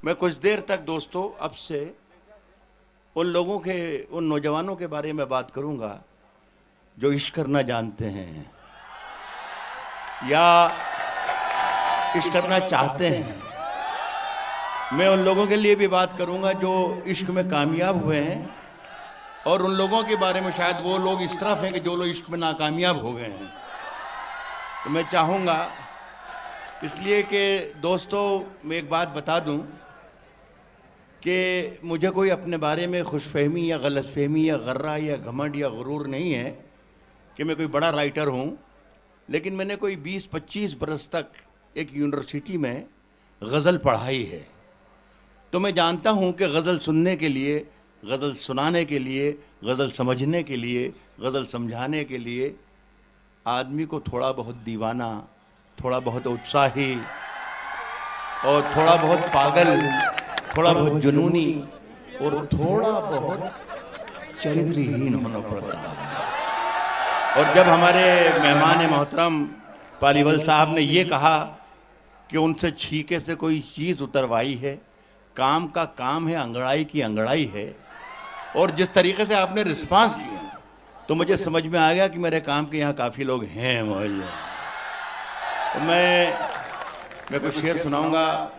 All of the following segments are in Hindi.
मैं कुछ देर तक दोस्तों अब से उन नौजवानों के बारे में बात करूंगा जो इश्क करना जानते हैं या इश्क करना चाहते हैं। मैं उन लोगों के लिए भी बात करूंगा जो इश्क में कामयाब हुए हैं और उन लोगों के बारे में शायद वो लोग इस तरफ हैं कि जो लोग इश्क में नाकामयाब हो गए हैं। तो मैं चाहूँगा इसलिए कि दोस्तों मैं एक बात बता दूं कि मुझे कोई अपने बारे में खुशफहमी या गलतफहमी या गर्रा या घमंड या गुरूर नहीं है कि मैं कोई बड़ा राइटर हूं, लेकिन मैंने कोई 20-25 बरस तक एक यूनिवर्सिटी में गज़ल पढ़ाई है। तो मैं जानता हूं कि गज़ल सुनने के लिए, गज़ल सुनाने के लिए, गज़ल समझने के लिए, गज़ल समझाने के लिए आदमी को थोड़ा बहुत दीवाना, थोड़ा बहुत उत्साही और थोड़ा बहुत पागल, थोड़ा बहुत जुनूनी और थोड़ा बहुत चरित्रहीन होना पड़ता है। और जब हमारे मेहमान मोहतरम पालीवाल साहब ने ये कहा कि उनसे छीके से कोई चीज़ उतरवाई है, काम का काम है, अंगड़ाई की अंगड़ाई है, और जिस तरीके से आपने रिस्पांस किया तो मुझे समझ में आ गया कि मेरे काम के यहाँ काफ़ी लोग हैं मोहल्ले। तो मैं कुछ शेर सुनाऊंगा।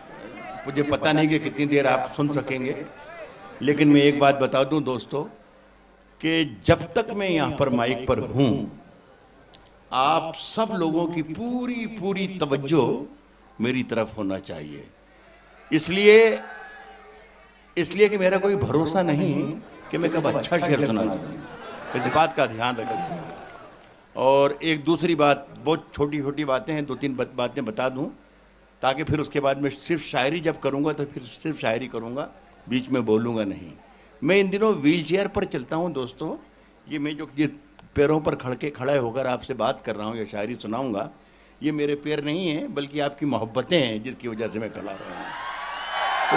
मुझे पता नहीं कि कितनी देर आप सुन सकेंगे, लेकिन मैं एक बात बता दूं दोस्तों कि जब तक मैं यहाँ पर माइक पर हूँ आप सब लोगों की पूरी पूरी तवज्जो मेरी तरफ होना चाहिए। इसलिए कि मेरा कोई भरोसा नहीं कि मैं कब अच्छा शेर सुना दूँ। इस बात का ध्यान रखें। और एक दूसरी बात, बहुत छोटी छोटी बातें हैं, 2-3 बातें बता दूँ ताकि फिर उसके बाद मैं सिर्फ शायरी जब करूँगा तो फिर सिर्फ शायरी करूँगा, बीच में बोलूँगा नहीं। मैं इन दिनों व्हील चेयर पर चलता हूँ दोस्तों। ये मैं जो ये पैरों पर खड़े होकर आपसे बात कर रहा हूँ या शायरी सुनाऊँगा, ये मेरे पैर नहीं हैं बल्कि आपकी मोहब्बतें हैं जिसकी वजह से मैं खड़ा रहा हूँ। तो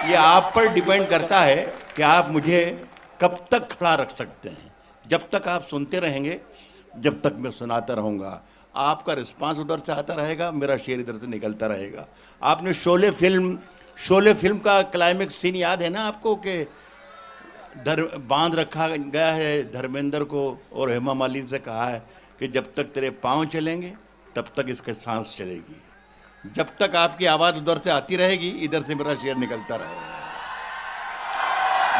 ये आप पर डिपेंड करता है कि आप मुझे कब तक खड़ा रख सकते हैं। जब तक आप सुनते रहेंगे, जब तक मैं सुनाता रहूँगा, आपका रिस्पांस उधर से आता रहेगा, मेरा शेर इधर से निकलता रहेगा। आपने शोले फिल्म का क्लाइमेक्स सीन याद है ना आपको कि बांध रखा गया है धर्मेंद्र को और हेमा मालिनी से कहा है कि जब तक तेरे पाँव चलेंगे तब तक इसके सांस चलेगी। जब तक आपकी आवाज़ उधर से आती रहेगी इधर से मेरा शेर निकलता रहेगा।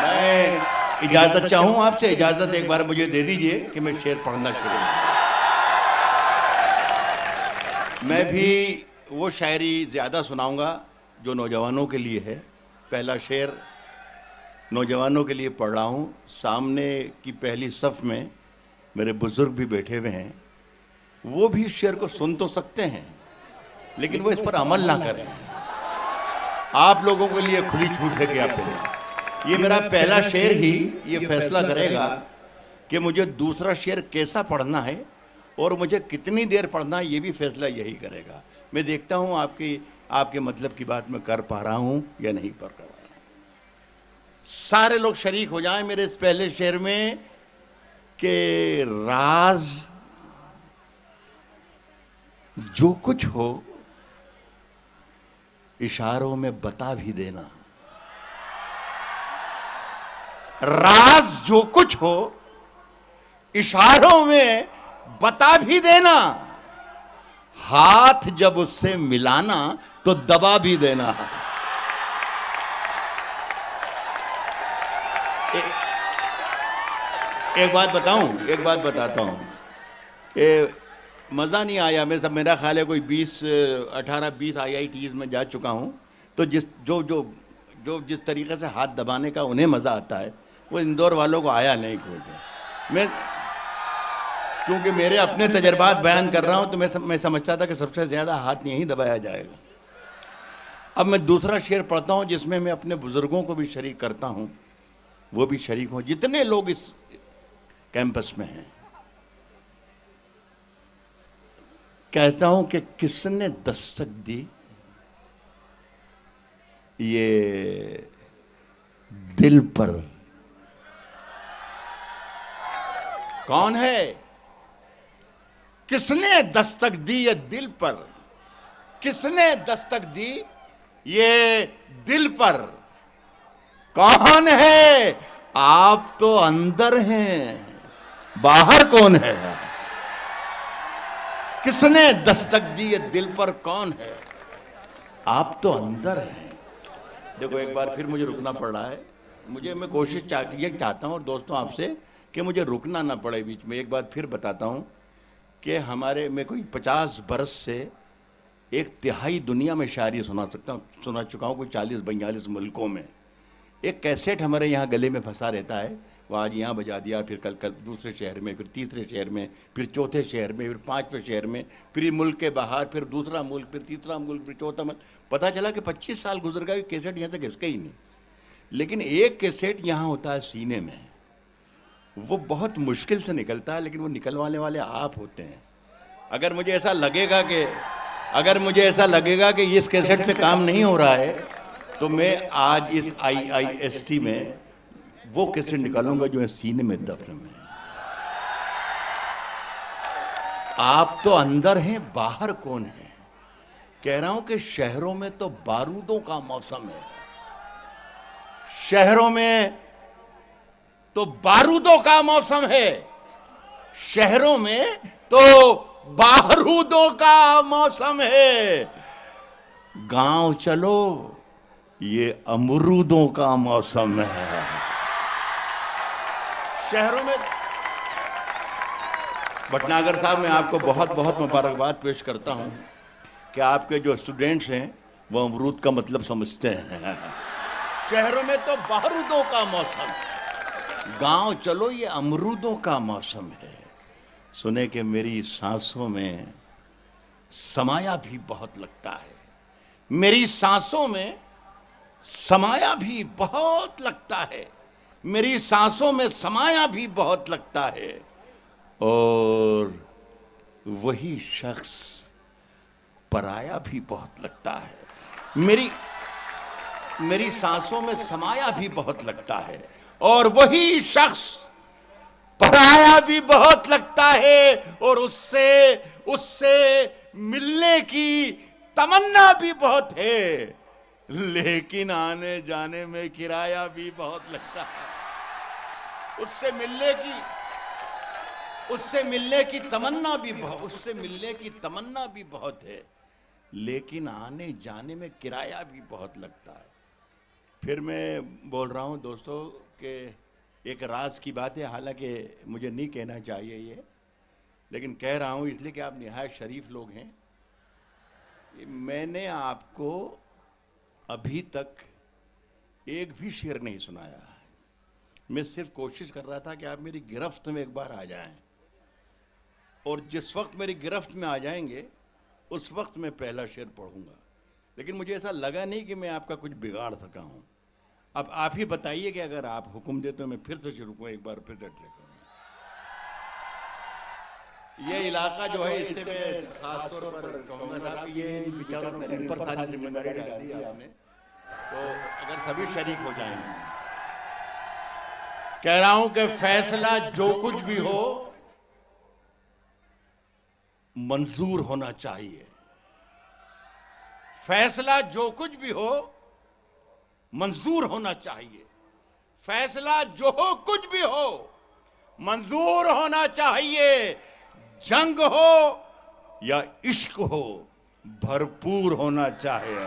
मैं इजाज़त चाहूँ आपसे, इजाज़त एक बार मुझे दे दीजिए कि मैं शेर पढ़ना शुरू करूँ। मैं भी वो शायरी ज़्यादा सुनाऊंगा जो नौजवानों के लिए है। पहला शेर नौजवानों के लिए पढ़ रहा हूँ। सामने की पहली सफ़ में मेरे बुज़ुर्ग भी बैठे हुए हैं, वो भी इस शेर को सुन तो सकते हैं लेकिन वो इस पर अमल ना करें। आप लोगों के लिए खुली छूट है कि आप पढ़ें। ये मेरा पहला शेर ही ये फैसला करेगा कि मुझे दूसरा शेर कैसा पढ़ना है और मुझे कितनी देर पढ़ना है, ये भी फैसला यही करेगा। मैं देखता हूँ आपके मतलब की बात मैं कर पा रहा हूँ या नहीं कर पा रहा हूँ। सारे लोग शरीक हो जाएं मेरे इस पहले शेर में कि राज जो कुछ हो इशारों में बता भी देना। राज जो कुछ हो इशारों में बता भी देना। हाथ जब उससे मिलाना तो दबा भी देना। एक बात बताता हूं। मज़ा नहीं आया। मेरा ख्याल है कोई 18-20 IITs में जा चुका हूं, तो जिस तरीके से हाथ दबाने का उन्हें मज़ा आता है वो इंदौर वालों को आया नहीं। मैं क्योंकि मेरे अपने तजर्बात बयान कर रहा हूं तो मैं समझता था कि सबसे ज़्यादा हाथ यहीं दबाया जाएगा। अब मैं दूसरा शेर पढ़ता हूं जिसमें मैं अपने बुज़ुर्गों को भी शरीक करता हूं, वो भी शरीक हों, जितने लोग इस कैंपस में हैं। कहता हूं कि किसने दस्तक दी ये दिल पर। कौन है? किसने दस्तक दी ये दिल पर, किसने दस्तक दी ये दिल पर कौन है? आप तो अंदर हैं, बाहर कौन है? किसने दस्तक दी? ये दिल पर कौन है? आप तो अंदर हैं। देखो, एक बार फिर मुझे रुकना पड़ रहा है। मैं कोशिश ये चाहता हूँ दोस्तों आपसे कि मुझे रुकना ना पड़े बीच में। एक बार फिर बताता हूँ कि मैं कोई 50 बरस से एक तिहाई दुनिया में शायरी सुना चुका हूँ, कोई 40-42 मुल्कों में। एक कैसेट हमारे यहाँ गले में फंसा रहता है, वो आज यहाँ बजा दिया, फिर कल दूसरे शहर में, फिर तीसरे शहर में, फिर चौथे शहर में, फिर पांचवें शहर में, फिर मुल्क के बाहर, फिर दूसरा मुल्क, फिर तीसरा मुल्क, फिर चौथा मुल्क। पता चला कि 25 साल गुजर गए, कैसेट यहाँ तक घिसके ही नहीं। लेकिन एक कैसेट यहाँ होता है सीने में, वो बहुत मुश्किल से निकलता है, लेकिन वो निकलवाने वाले आप होते हैं। अगर मुझे ऐसा लगेगा कि इस कैसेट से काम नहीं हो रहा है, तो मैं आज इस IIST में वो कैसेट निकालूंगा जो है सीने में दफन में। आप तो अंदर हैं, बाहर कौन है? कह रहा हूं कि शहरों में तो बारूदों का मौसम है, शहरों में तो बारूदों का मौसम है, शहरों में तो बारूदों का मौसम है। गांव चलो, ये अमरूदों का मौसम है। शहरों में भटनागर साहब, मैं आपको बहुत बहुत मुबारकबाद पेश करता हूं कि आपके जो स्टूडेंट्स हैं वो अमरूद का मतलब समझते हैं। शहरों में तो बारूदों का मौसम, गांव चलो ये अमरूदों का मौसम है। सुने कि मेरी सांसों में समाया भी बहुत लगता है, मेरी सांसों में समाया भी बहुत लगता है, मेरी सांसों में समाया भी बहुत लगता है। और वही शख्स पराया भी बहुत लगता है। मेरी सांसों में समाया भी बहुत लगता है, और वही शख्स पराया भी बहुत लगता है, और उससे मिलने की तमन्ना भी बहुत है, लेकिन आने जाने में किराया भी बहुत लगता है। उससे मिलने की तमन्ना भी बहुत है, लेकिन आने जाने में किराया भी बहुत लगता है। फिर मैं बोल रहा हूं दोस्तों कि एक राज की बात है, हालांकि मुझे नहीं कहना चाहिए ये, लेकिन कह रहा हूं इसलिए कि आप निहायत शरीफ लोग हैं। मैंने आपको अभी तक एक भी शेर नहीं सुनाया। मैं सिर्फ कोशिश कर रहा था कि आप मेरी गिरफ्त में एक बार आ जाएं, और जिस वक्त मेरी गिरफ्त में आ जाएंगे उस वक्त मैं पहला शेर पढ़ूंगा। लेकिन मुझे ऐसा लगा नहीं कि मैं आपका कुछ बिगाड़ सका हूं। अब आप ही बताइए कि अगर आप हुक्म देते हो मैं फिर से शुरू करूं, एक बार फिर से ट्राई करूंगा। ये इलाका जो है, इससे मैं खासतौर पर कहूंगा साहब कि ये विचारों में इन पर सारी जिम्मेदारी डाल दी आपने, तो अगर सभी शरीक हो जाएंगे। कह रहा हूं कि फैसला जो कुछ भी हो मंजूर होना चाहिए। फैसला जो कुछ भी हो मंजूर होना चाहिए। फैसला जो कुछ भी हो मंजूर होना चाहिए। जंग हो या इश्क हो भरपूर होना चाहिए।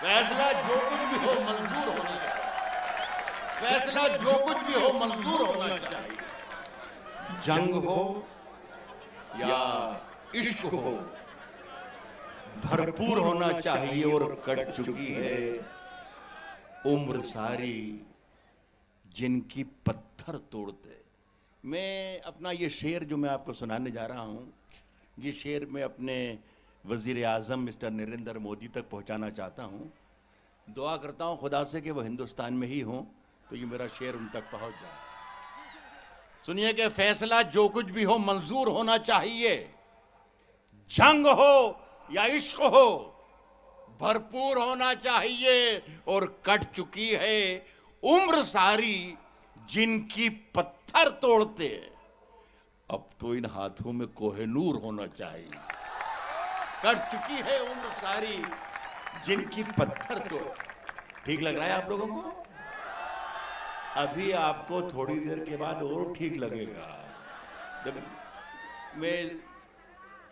फैसला जो कुछ भी हो मंजूर होना चाहिए। फैसला जो कुछ भी हो मंजूर होना चाहिए। जंग हो या इश्क हो भरपूर होना चाहिए। और कट चुकी है उम्र सारी जिनकी पत्थर तोड़ते। मैं अपना ये शेर जो मैं आपको सुनाने जा रहा हूँ, ये शेर मैं अपने वज़ीर आज़म मिस्टर नरेंद्र मोदी तक पहुँचाना चाहता हूँ। दुआ करता हूँ खुदा से कि वो हिंदुस्तान में ही हों, तो ये मेरा शेर उन तक पहुँच जाए। सुनिए कि फैसला जो कुछ भी हो मंजूर होना चाहिए। जंग हो या इश्क हो भरपूर होना चाहिए। और कट चुकी है उम्र सारी जिनकी पत्थर तोड़ते। अब तो इन हाथों में कोहिनूर होना चाहिए। कट चुकी है उम्र सारी जिनकी पत्थर तो ठीक लग रहा है आप लोगों को? अभी आपको थोड़ी देर के बाद और ठीक लगेगा। जब मैं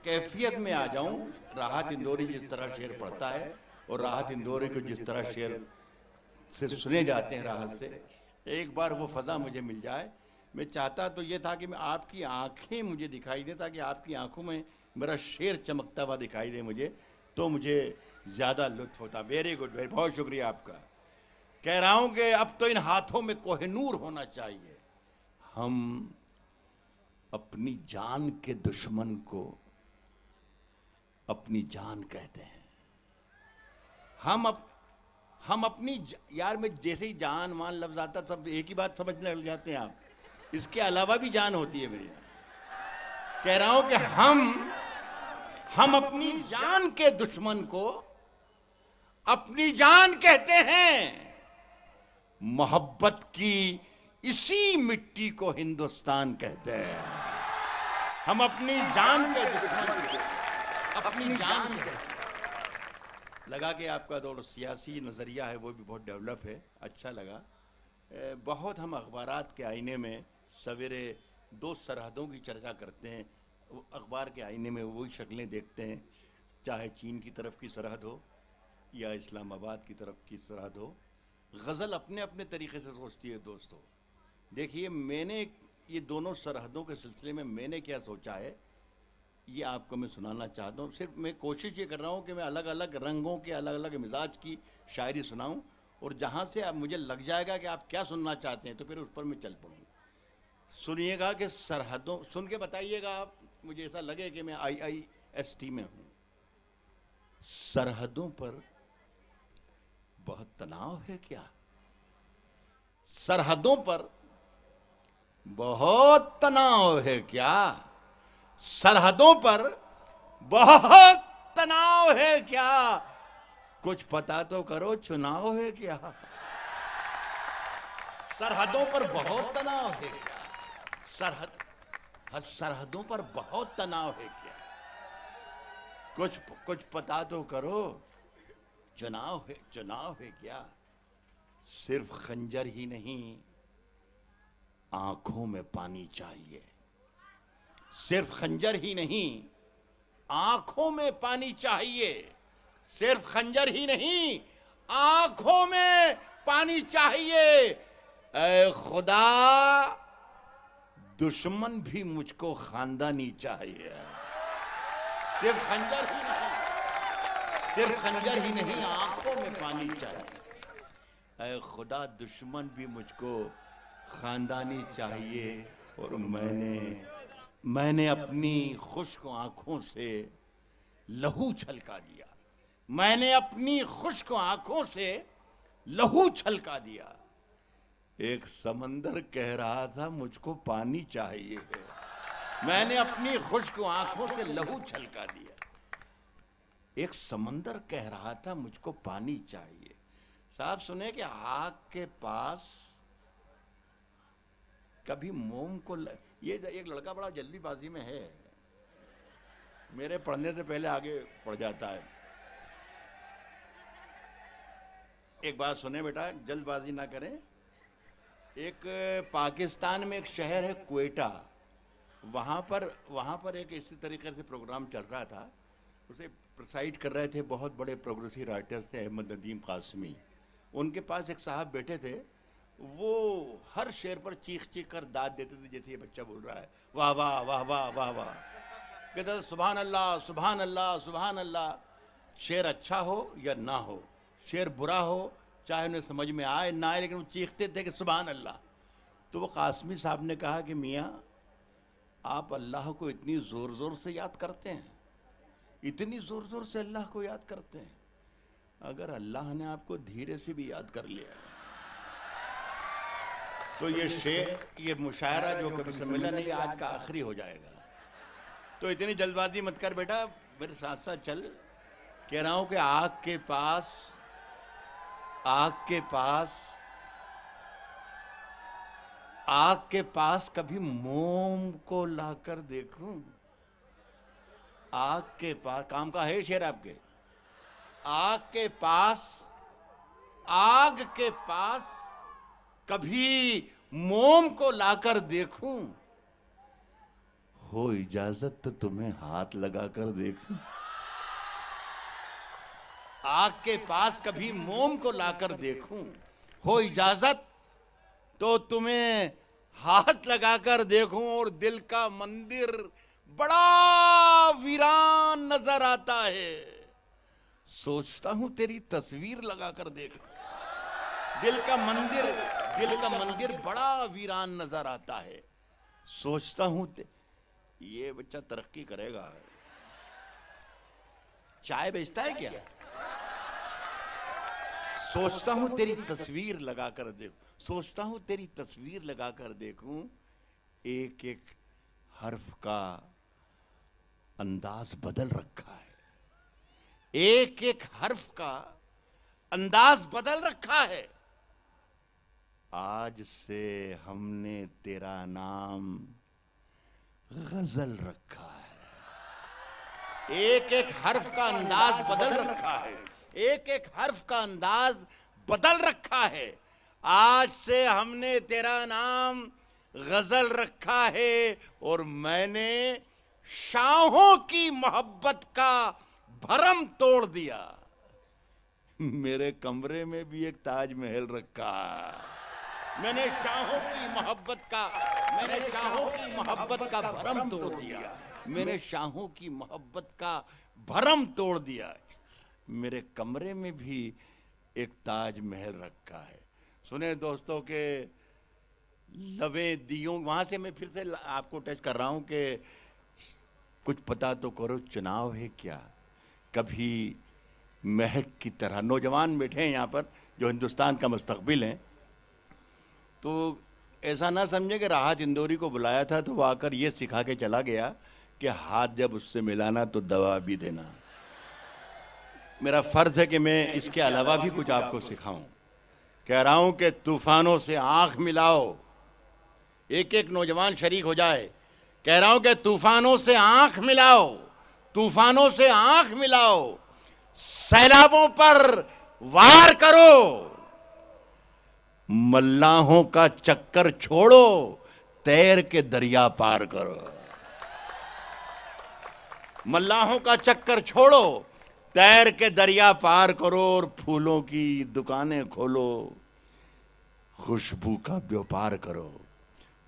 कैफियत में आ जाऊं, राहत इंदौरी जिस तरह शेर पढ़ता है और राहत इंदौरी को जिस तरह शेर से सुने जाते हैं राहत से, एक बार वो फजा मुझे मिल जाए। मैं चाहता तो ये था कि मैं आपकी आंखें मुझे दिखाई दे, ताकि आपकी आंखों में मेरा शेर चमकता हुआ दिखाई दे मुझे, तो मुझे ज़्यादा लुत्फ होता। वेरी गुड, वेरी, बहुत शुक्रिया आपका। कह रहा हूं कि अब तो इन हाथों में कोहिनूर होना चाहिए। हम अपनी जान के दुश्मन को अपनी जान कहते हैं। हम अपनी यार में जैसे ही जान मान लफ्ज आता सब एक ही बात समझने लग जाते हैं आप। इसके अलावा भी जान होती है मेरी। कह रहा हूं कि हम अपनी जान के दुश्मन को अपनी जान कहते हैं। मोहब्बत की इसी मिट्टी को हिंदुस्तान कहते हैं। हम अपनी जान के दुश्मन को अपनी जान कहते हैं। लगा कि आपका जो सियासी नज़रिया है वो भी बहुत डेवलप है, अच्छा लगा। बहुत हम अखबारात के आईने में सवेरे दो सरहदों की चर्चा करते हैं। अखबार के आईने में वही शक्लें देखते हैं, चाहे चीन की तरफ की सरहद हो या इस्लामाबाद की तरफ की सरहद हो। गज़ल अपने अपने तरीके से सोचती है दोस्तों। देखिए, मैंने ये दोनों सरहदों के सिलसिले में मैंने क्या सोचा है, ये आपको मैं सुनाना चाहता हूँ। सिर्फ मैं कोशिश ये कर रहा हूँ कि मैं अलग अलग रंगों के अलग अलग मिजाज की शायरी सुनाऊँ, और जहाँ से अब मुझे लग जाएगा कि आप क्या सुनना चाहते हैं तो फिर उस पर मैं चल पड़ूँगा। सुनिएगा कि सरहदों, सुन के बताइएगा आप, मुझे ऐसा लगे कि मैं IIST में हूँ। सरहदों पर बहुत तनाव है क्या? सरहदों पर बहुत तनाव है क्या? सरहदों पर बहुत तनाव है क्या? कुछ पता तो करो, चुनाव है क्या? सरहदों पर बहुत तनाव है क्या? सरहदों पर बहुत तनाव है क्या? कुछ पता तो करो, चुनाव है क्या? सिर्फ खंजर ही नहीं, आंखों में पानी चाहिए। सिर्फ खंजर ही नहीं, आंखों में पानी चाहिए। सिर्फ खंजर ही नहीं, आंखों में पानी चाहिए। ऐ खुदा, दुश्मन भी मुझको खानदानी चाहिए। सिर्फ खंजर ही नहीं, सिर्फ खंजर ही नहीं, आंखों में पानी चाहिए। ऐ खुदा, दुश्मन भी मुझको खानदानी चाहिए। और मैंने अपनी खुश्क आंखों से लहू छलका दिया। मैंने अपनी खुश्क आंखों से लहू छलका दिया। एक समंदर कह रहा था मुझको पानी चाहिए है। मैंने अपनी खुश्क आंखों से लहू छलका दिया। एक समंदर कह रहा था मुझको पानी चाहिए। साहब सुने कि आग के पास कभी मोम को ये एक लड़का बड़ा जल्दीबाजी में है, मेरे पढ़ने से पहले आगे पढ़ जाता है। एक बात सुने बेटा, जल्दबाजी ना करें। एक पाकिस्तान में एक शहर है क्वेटा, वहाँ पर एक इसी तरीके से प्रोग्राम चल रहा था। उसे प्रोसाइड कर रहे थे बहुत बड़े प्रोग्रेसिव राइटर्स थे, अहमद नदीम कासमी। उनके पास एक साहब बैठे थे, वो हर शेर पर चीख चीख कर दाद देते थे, जैसे ये बच्चा बोल रहा है, वाह वाह वाह वाह वाह वाह। कहते थे सुभान अल्लाह सुभान अल्लाह सुभान अल्लाह। शेर अच्छा हो या ना हो, शेर बुरा हो चाहे उन्हें समझ में आए ना आए, लेकिन वो चीखते थे कि सुभान अल्लाह। तो वो कासमी साहब ने कहा कि मियाँ, आप अल्लाह को इतनी ज़ोर ज़ोर से याद करते हैं, इतनी ज़ोर ज़ोर से अल्लाह को याद करते हैं, अगर अल्लाह ने आपको धीरे से भी याद कर लिया तो ये मुशायरा जो कभी सम्मेलन है, ये आज का आखिरी हो जाएगा। तो इतनी जल्दबाजी मत कर बेटा, मेरे साथ साथ चल। कह रहा हूं कि आग के पास कभी मोम को लाकर देखूं। आग के पास, काम का है शेर आपके, आग के पास कभी मोम को लाकर देखूं, हो इजाजत तो तुम्हें हाथ लगाकर देखूं। आग के पास कभी मोम को लाकर देखूं, हो इजाजत तो तुम्हें हाथ लगाकर देखूं। और दिल का मंदिर बड़ा वीरान नजर आता है, सोचता हूं तेरी तस्वीर लगाकर देखूं। दिल का मंदिर बड़ा वीरान नजर आता है, सोचता हूं ये बच्चा तरक्की करेगा। चाय बेचता है क्या? सोचता हूं तेरी तस्वीर लगाकर देखूं, सोचता हूं तेरी तस्वीर लगाकर देखूं। एक एक हर्फ का अंदाज बदल रखा है, एक एक हर्फ का अंदाज बदल रखा है। आज से हमने तेरा नाम गजल रखा है। एक एक हर्फ का अंदाज बदल रखा है, एक एक हर्फ का अंदाज बदल रखा है। आज से हमने तेरा नाम गजल रखा है। और मैंने शाहों की मोहब्बत का भरम तोड़ दिया। मेरे कमरे में भी एक ताजमहल रखा है। मैंने शाहों की मोहब्बत का भरम तोड़ दिया। मैंने शाहों की मोहब्बत का भरम तोड़ दिया। मेरे कमरे में भी एक ताजमहल रखा है। सुने दोस्तों के लवे दियों, वहां से मैं फिर से आपको टच कर रहा हूं कि कुछ पता तो करो चुनाव है क्या, कभी महक की तरह। नौजवान बैठे हैं यहाँ पर जो हिंदुस्तान का मुस्तकबिल हैं, तो ऐसा ना समझे कि राहत इंदौरी को बुलाया था तो वो आकर ये सिखा के चला गया कि हाथ जब उससे मिलाना तो दवा भी देना। मेरा फर्ज है कि मैं इसके अलावा भी कुछ आपको सिखाऊं। कह रहा हूं कि तूफानों से आंख मिलाओ, एक एक नौजवान शरीक हो जाए। कह रहा हूं कि तूफानों से आंख मिलाओ, तूफानों से आंख मिलाओ, सैलाबों पर वार करो, मल्लाहों का चक्कर छोड़ो, तैर के दरिया पार करो। मल्लाहों का चक्कर छोड़ो, तैर के दरिया पार करो। और फूलों की दुकानें खोलो, खुशबू का व्यापार करो।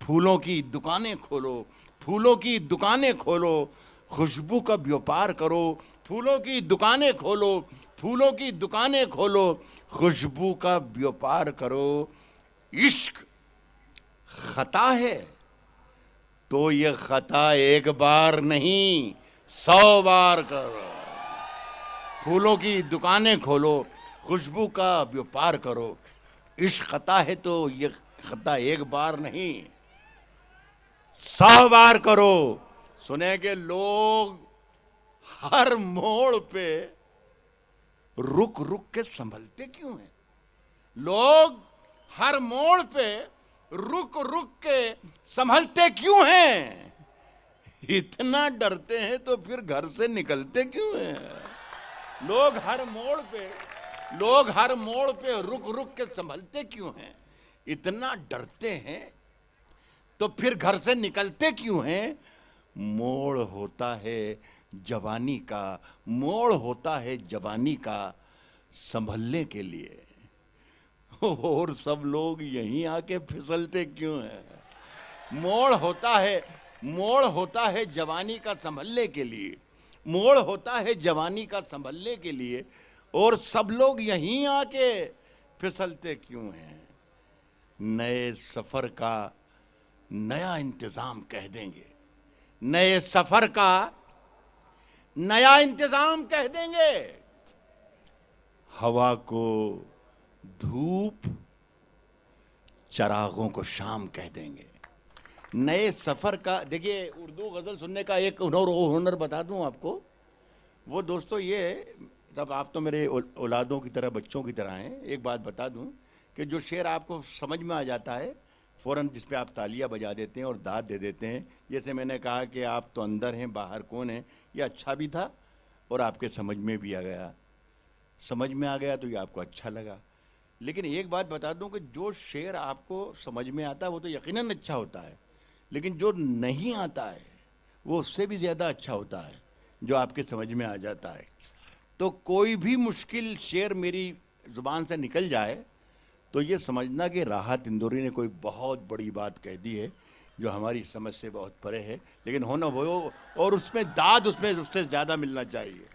फूलों की दुकानें खोलो, फूलों की दुकानें खोलो, खुशबू का व्यापार करो। फूलों की दुकानें खोलो, फूलों की दुकानें खोलो, खुशबू का व्यापार करो। इश्क खता है तो ये खता एक बार नहीं 100 बार करो। फूलों की दुकानें खोलो, खुशबू का व्यापार करो। इश्क खता है तो ये खता एक बार नहीं 100 बार करो। सुने कि लोग हर मोड़ पे रुक रुक के संभलते क्यों हैं? लोग हर मोड़ पे रुक रुक के संभलते क्यों हैं? इतना डरते हैं तो फिर घर से निकलते क्यों हैं? लोग हर मोड़ पे रुक रुक के संभलते क्यों हैं? इतना डरते हैं तो फिर घर से निकलते क्यों हैं? मोड़ होता है जवानी का, मोड़ होता है जवानी का संभलने के लिए। और सब लोग यहीं आके फिसलते क्यों हैं? मोड़ होता है जवानी का संभलने के लिए, मोड़ होता है जवानी का संभलने के लिए। और सब लोग यहीं आके फिसलते क्यों हैं? नए सफर का नया इंतजाम कह देंगे, नए सफर का नया इंतजाम कह देंगे। हवा को धूप, चरागों को शाम कह देंगे। नए सफर का, देखिए उर्दू गजल सुनने का एक हुनर बता दूं आपको। वो दोस्तों ये, तब आप तो मेरे औलादों की तरह, बच्चों की तरह हैं। एक बात बता दूं कि जो शेर आपको समझ में आ जाता है फ़ौरन, जिस पे आप तालियां बजा देते हैं और दाद दे देते हैं, जैसे मैंने कहा कि आप तो अंदर हैं बाहर कौन है, ये अच्छा भी था और आपके समझ में भी आ गया। समझ में आ गया तो ये आपको अच्छा लगा। लेकिन एक बात बता दूं कि जो शेर आपको समझ में आता है वो तो यकीनन अच्छा होता है, लेकिन जो नहीं आता है वो उससे भी ज़्यादा अच्छा होता है, जो आपके समझ में आ जाता है। तो कोई भी मुश्किल शेर मेरी ज़ुबान से निकल जाए तो ये समझना कि राहत इंदौरी ने कोई बहुत बड़ी बात कह दी है जो हमारी समझ से बहुत परे है, लेकिन होना वो, और उसमें दाद उसमें उससे ज़्यादा मिलना चाहिए।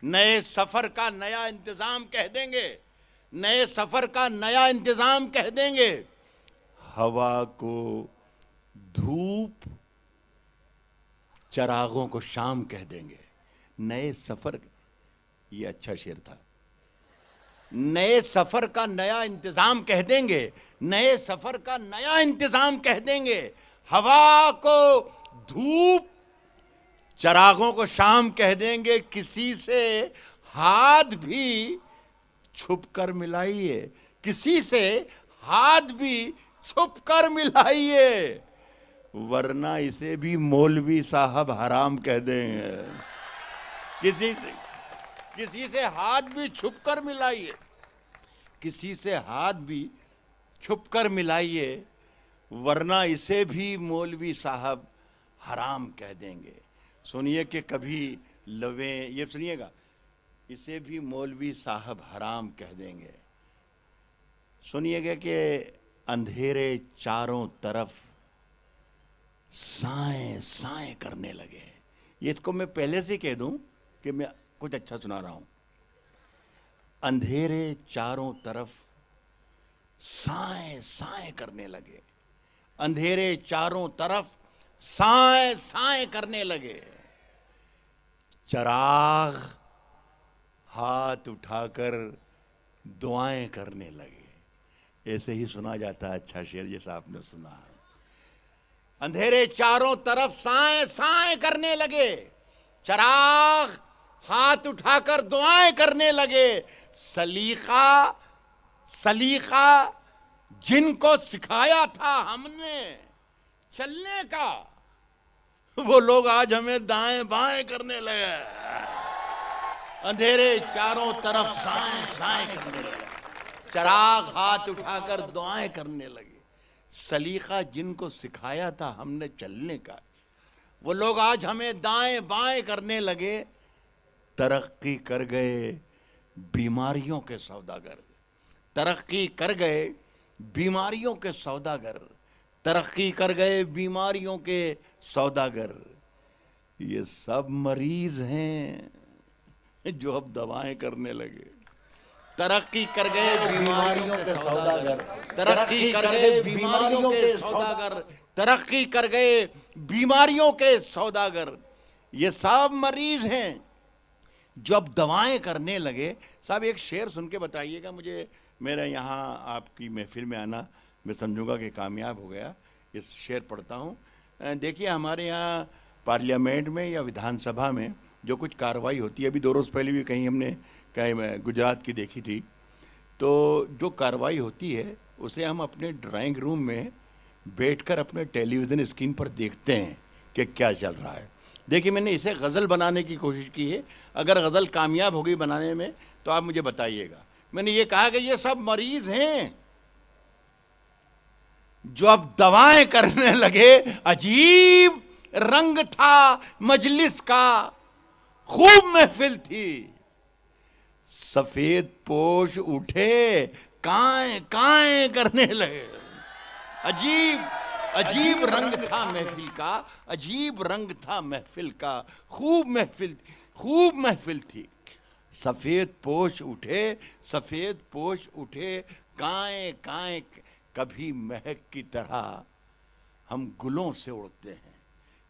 नए सफ़र का नया इंतज़ाम कह देंगे, नए सफ़र का नया इंतज़ाम कह देंगे, हवा को धूप, चरागों को शाम कह देंगे। नए सफ़र, ये अच्छा शेर था। नए सफ़र का नया इंतज़ाम कह देंगे, नए सफ़र का नया इंतज़ाम कह देंगे, हवा को धूप, चरागों को शाम कह देंगे। किसी से हाथ भी छुप कर मिलाइए, किसी से हाथ भी छुप कर मिलाइए, वरना इसे भी मौलवी साहब हराम कह देंगे। किसी से हाथ भी छुप कर मिलाइए, किसी से हाथ भी छुप कर मिलाइए, वरना इसे भी मौलवी साहब हराम कह देंगे। सुनिए कि कभी लवें, ये सुनिएगा, इसे भी मौलवी साहब हराम कह देंगे। सुनिएगा कि अंधेरे चारों तरफ साएं साएं करने लगे। ये इसको मैं पहले से कह दूं कि मैं कुछ अच्छा सुना रहा हूं। अंधेरे चारों तरफ साएं साएं करने लगे, अंधेरे चारों तरफ साएं साएं करने लगे, चराग हाथ उठाकर दुआएं करने लगे। ऐसे ही सुना जाता है अच्छा शेर जैसा आपने सुना। अंधेरे चारों तरफ साएं साएं करने लगे, चराग हाथ उठाकर दुआएं करने लगे। सलीका सलीका जिनको सिखाया था हमने चलने का, वो लोग आज हमें दाएं बाएं करने लगे। अंधेरे चारों तरफ साएं साएं करने लगे, चराग हाथ उठाकर दुआएं करने लगे। सलीका जिनको सिखाया था हमने चलने का, वो लोग आज हमें दाएं बाएं करने लगे। तरक्की कर गए बीमारियों के सौदागर, तरक्की कर गए बीमारियों के सौदागर, तरक्की कर गए बीमारियों के सौदागर। ये सब मरीज हैं जो अब दवाएं करने लगे। तरक्की कर गए बीमारियों के सौदागर, तरक्की कर गए बीमारियों के सौदागर, तरक्की कर गए बीमारियों के सौदागर। ये सब मरीज हैं जो अब दवाएं करने लगे। साहब एक शेर सुन के बताइएगा मुझे, मेरे यहाँ आपकी महफिल में आना मैं समझूंगा कि कामयाब हो गया। इस शेर पढ़ता हूँ। देखिए हमारे यहाँ पार्लियामेंट में या विधानसभा में जो कुछ कार्रवाई होती है, अभी 2 रोज़ पहले भी कहीं हमने कहीं गुजरात की देखी थी, तो जो कार्रवाई होती है उसे हम अपने ड्राइंग रूम में बैठकर अपने टेलीविज़न स्क्रीन पर देखते हैं कि क्या चल रहा है। देखिए मैंने इसे गज़ल बनाने की कोशिश की है, अगर गज़ल कामयाब हो गई बनाने में तो आप मुझे बताइएगा। मैंने ये कहा कि ये सब मरीज हैं जो अब दवाएं करने लगे। अजीब रंग था मजलिस का, खूब महफिल थी, सफेद पोश उठे काएं काएं करने लगे। अजीब अजीब रंग था महफिल का, अजीब रंग था महफिल का, खूब महफिल थी। सफेद पोश उठे, सफेद पोश उठे काएं काएं, कभी महक की तरह हम गुलों से उड़ते हैं,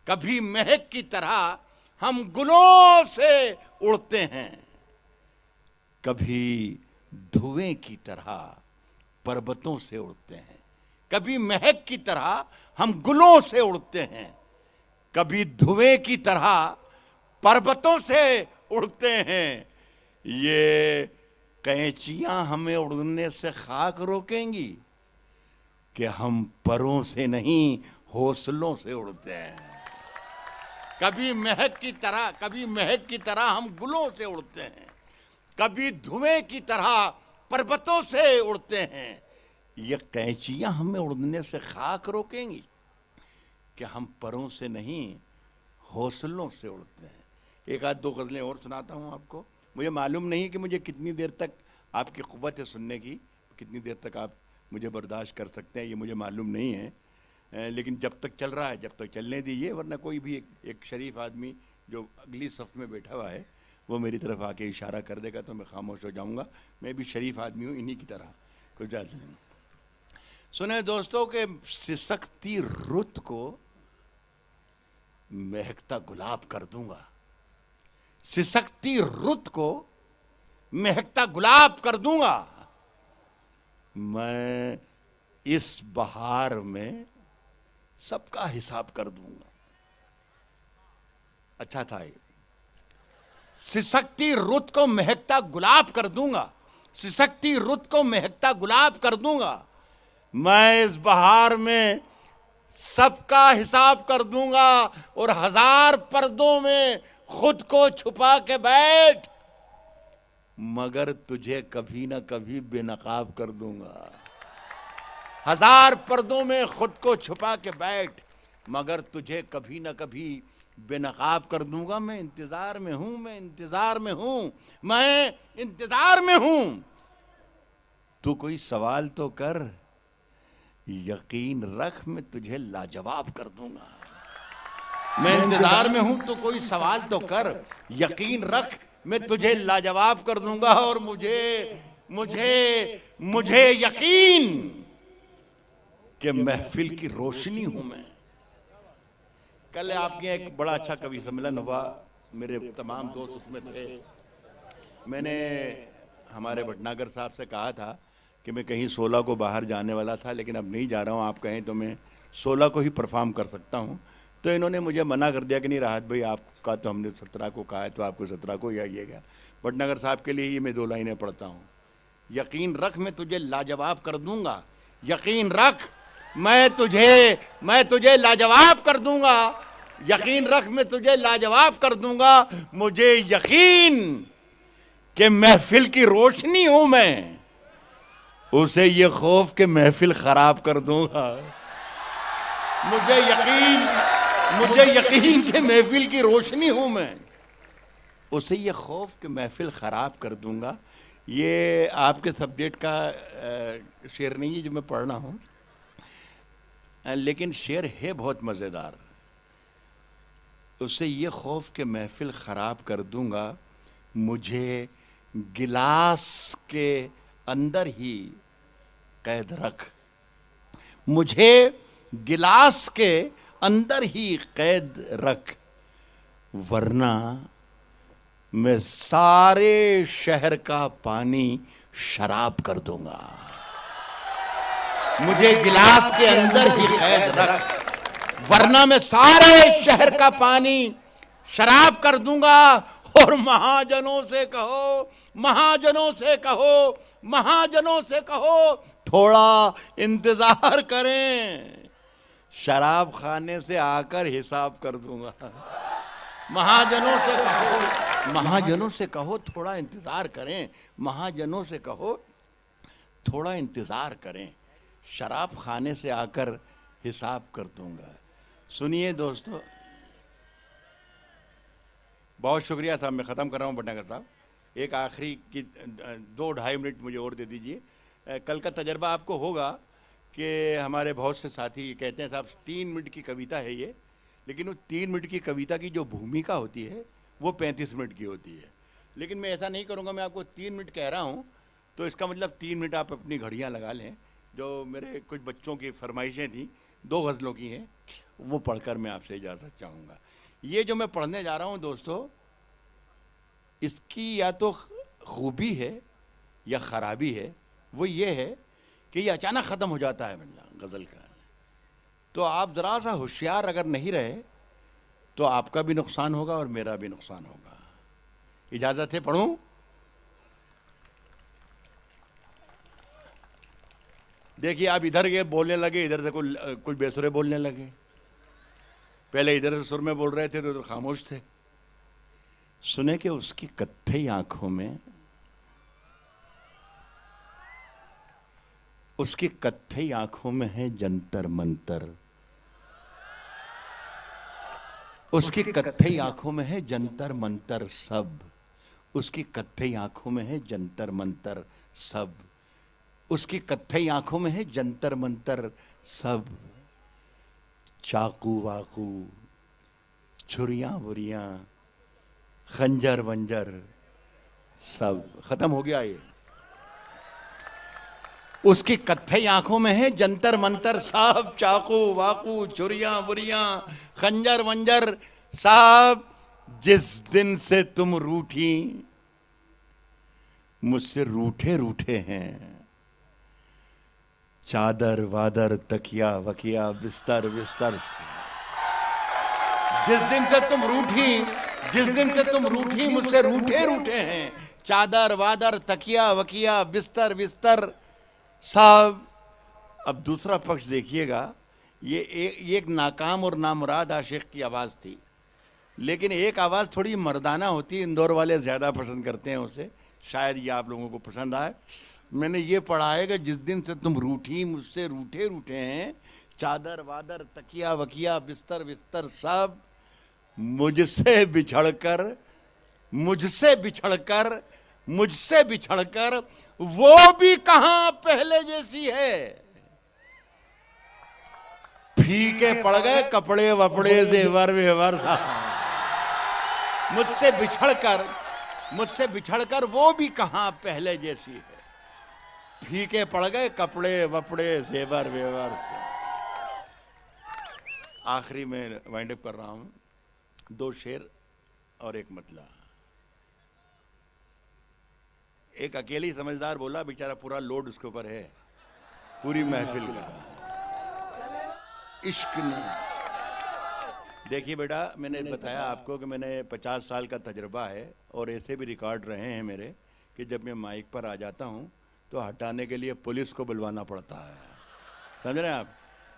कभी महक की तरह हम गुलों से उड़ते हैं, कभी धुएं की तरह पर्वतों से उड़ते हैं, कभी महक की तरह हम गुलों से उड़ते हैं, कभी धुएं की तरह पर्वतों से उड़ते हैं। ये कैंचियां हमें उड़ने से खाक रोकेंगी कि हम परों से नहीं हौसलों से उड़ते हैं। कभी महक की तरह हम गुलों से उड़ते हैं, कभी धुएं की तरह पर्वतों से उड़ते हैं। ये कैंचियां हमें उड़ने से खाक रोकेंगी कि हम परों से नहीं हौसलों से उड़ते हैं। एक आध दो गज़लें और सुनाता हूँ आपको। मुझे मालूम नहीं कि मुझे कितनी देर तक आपकी क़ुव्वत है सुनने की, कितनी देर तक आप मुझे बर्दाश्त कर सकते हैं, ये मुझे मालूम नहीं है। लेकिन जब तक चल रहा है जब तक चलने दीजिए, वरना कोई भी एक शरीफ आदमी जो अगली सफ़ में बैठा हुआ है वो मेरी तरफ आके इशारा कर देगा तो मैं खामोश हो जाऊँगा। मैं भी शरीफ आदमी हूँ इन्हीं की तरह, कुछ ज़्यादा नहीं। सुने दोस्तों के सिसकती रुत को महकता गुलाब कर दूंगा। सिसकती रुत को महकता गुलाब कर दूंगा। मैं इस बहार में सबका हिसाब कर दूंगा। अच्छा था ये। सिसकती रुत को महकता गुलाब कर दूंगा। सिसकती रुत को महकता गुलाब कर दूंगा। मैं इस बहार में सबका हिसाब कर दूंगा और हजार पर्दों में खुद को छुपा के बैठ, मगर तुझे कभी ना कभी बेनकाब कर दूंगा। हजार पर्दों में खुद को छुपा के बैठ, मगर तुझे कभी ना कभी बेनकाब कर दूंगा। मैं इंतजार में हूं, मैं इंतजार में हूं, मैं इंतजार में हूं। तू कोई सवाल तो कर, यकीन रख मैं तुझे लाजवाब कर दूंगा। मैं इंतजार में हूं तो कोई सवाल तो कर, यकीन रख मैं तुझे लाजवाब कर दूंगा। और मुझे मुझे मुझे यकीन कि महफिल की रोशनी हूं मैं। कल आपके एक बड़ा अच्छा कवि सम्मेलन हुआ, मेरे तमाम दोस्त उसमें थे। मैंने हमारे भटनागर साहब से कहा था कि मैं कहीं 16 को बाहर जाने वाला था, लेकिन अब नहीं जा रहा हूँ, आप कहें तो मैं 16 को ही परफॉर्म कर सकता हूँ। तो इन्होंने मुझे मना कर दिया कि नहीं राहत भाई, आपका तो हमने 17 को कहा है तो आपको 17 को ही आइएगा। भटनागर साहब के लिए ही मैं 2 लाइनें पढ़ता हूँ। यकीन रख मैं तुझे लाजवाब कर दूंगा। यकीन रख मैं तुझे लाजवाब कर दूंगा। यकीन रख मैं तुझे लाजवाब कर दूंगा। मुझे यकीन कि महफिल की रोशनी हूं मैं, उसे ये खौफ के महफिल खराब कर दूंगा। मुझे यकीन कि महफिल की रोशनी हूं मैं, उसे ये खौफ के महफिल खराब कर दूंगा। ये आपके सब्जेक्ट का शेर नहीं है जो मैं पढ़ रहा हूं, लेकिन शेर है बहुत मजेदार। उसे ये खौफ के महफिल खराब कर दूंगा। मुझे गिलास के अंदर ही कैद रख। मुझे गिलास के अंदर ही कैद रख, वरना मैं सारे शहर का पानी शराब कर दूंगा। मुझे गिलास के अंदर ही कैद रख, वरना मैं सारे शहर का पानी शराब कर दूंगा। और महाजनों से कहो, महाजनों से कहो, महाजनों से कहो, थोड़ा इंतजार करें, शराब खाने से आकर हिसाब कर दूंगा। महाजनों से कहो, महाजनों से कहो थोड़ा इंतजार करें, महाजनों से कहो थोड़ा इंतजार करें, शराब खाने से आकर हिसाब कर दूंगा। सुनिए दोस्तों, बहुत शुक्रिया साहब, मैं ख़त्म कर रहा हूँ भटनागर साहब। एक आखिरी की 2-2.5 मिनट मुझे और दे दीजिए। कल का तजर्बा आपको होगा कि हमारे बहुत से साथी कहते हैं साहब 3 मिनट की कविता है ये, लेकिन वो 3 मिनट की कविता की जो भूमिका होती है वो 35 मिनट की होती है। लेकिन मैं ऐसा नहीं करूँगा, मैं आपको 3 मिनट कह रहा हूँ तो इसका मतलब 3 मिनट आप अपनी घड़ियाँ लगा लें। जो मेरे कुछ बच्चों की फरमाइशें थी 2 गज़लों की हैं, वो पढ़कर मैं आपसे इजाज़त चाहूँगा। ये जो मैं पढ़ने जा रहा हूँ दोस्तों, इसकी या तो खूबी है या ख़राबी है। वो ये है कि ये अचानक ख़त्म हो जाता है गज़ल का। तो आप ज़रा सा होशियार अगर नहीं रहे तो आपका भी नुकसान होगा और मेरा भी नुकसान होगा। इजाज़त है, पढ़ूँ? देखिए, आप इधर के बोलने लगे, इधर से कुछ बेसुरे बोलने लगे। पहले इधर से सुर में बोल रहे थे तो उधर खामोश थे। सुने कि उसकी कत्थई आंखों में उसकी कत्थई आंखों में है जंतर मंतर, उसकी कत्थई आंखों में है जंतर मंतर सब, उसकी कत्थई आंखों में है जंतर मंतर सब, उसकी कत्थई आंखों में है जंतर मंतर सब। चाकू वाकू, छुरियां बुरियां, खंजर वंजर सब खत्म हो गया। ये उसकी कत्थई आंखों में है जंतर मंतर सब, चाकू वाकू, छुरियां बुरियां, खंजर वंजर सब। जिस दिन से तुम रूठी, मुझसे रूठे रूठे हैं, चादर वादर तकिया वकिया बिस्तर बिस्तर। जिस दिन से तुम रूठी, जिस दिन से तुम रूठी मुझसे रूठे रूठे हैं, चादर वादर तकिया वकिया बिस्तर बिस्तर सब। अब दूसरा पक्ष देखिएगा, ये एक नाकाम और नामुराद आशिक की आवाज थी, लेकिन एक आवाज थोड़ी मर्दाना होती है, इंदौर वाले ज्यादा पसंद करते हैं उसे, शायद ये आप लोगों को पसंद आए। मैंने ये पढ़ा है कि जिस दिन से तुम रूठी मुझसे रूठे रूठे हैं, चादर वादर तकिया वकिया बिस्तर बिस्तर सब। मुझसे बिछड़कर, मुझसे बिछड़कर, मुझसे बिछड़कर वो भी कहां पहले जैसी है। फीके पड़ गए कपड़े वपड़े जेवर वेवर साहब। मुझसे बिछड़कर, मुझसे बिछड़कर वो भी कहां पहले जैसी है। फीके पड़ गए कपड़े वपड़े जेवर वेवर से। आखिरी में वाइंड अप कर रहा हूं, दो शेर और एक मतला। एक अकेली समझदार बोला, बेचारा पूरा लोड उसके ऊपर है पूरी महफिल का। इश्क ने, देखिए बेटा, मैंने बताया आपको कि मैंने 50 साल का तजुर्बा है और ऐसे भी रिकॉर्ड रहे हैं मेरे कि जब मैं माइक पर आ जाता हूं तो हटाने के लिए पुलिस को बुलवाना पड़ता है, समझ रहे हैं आप।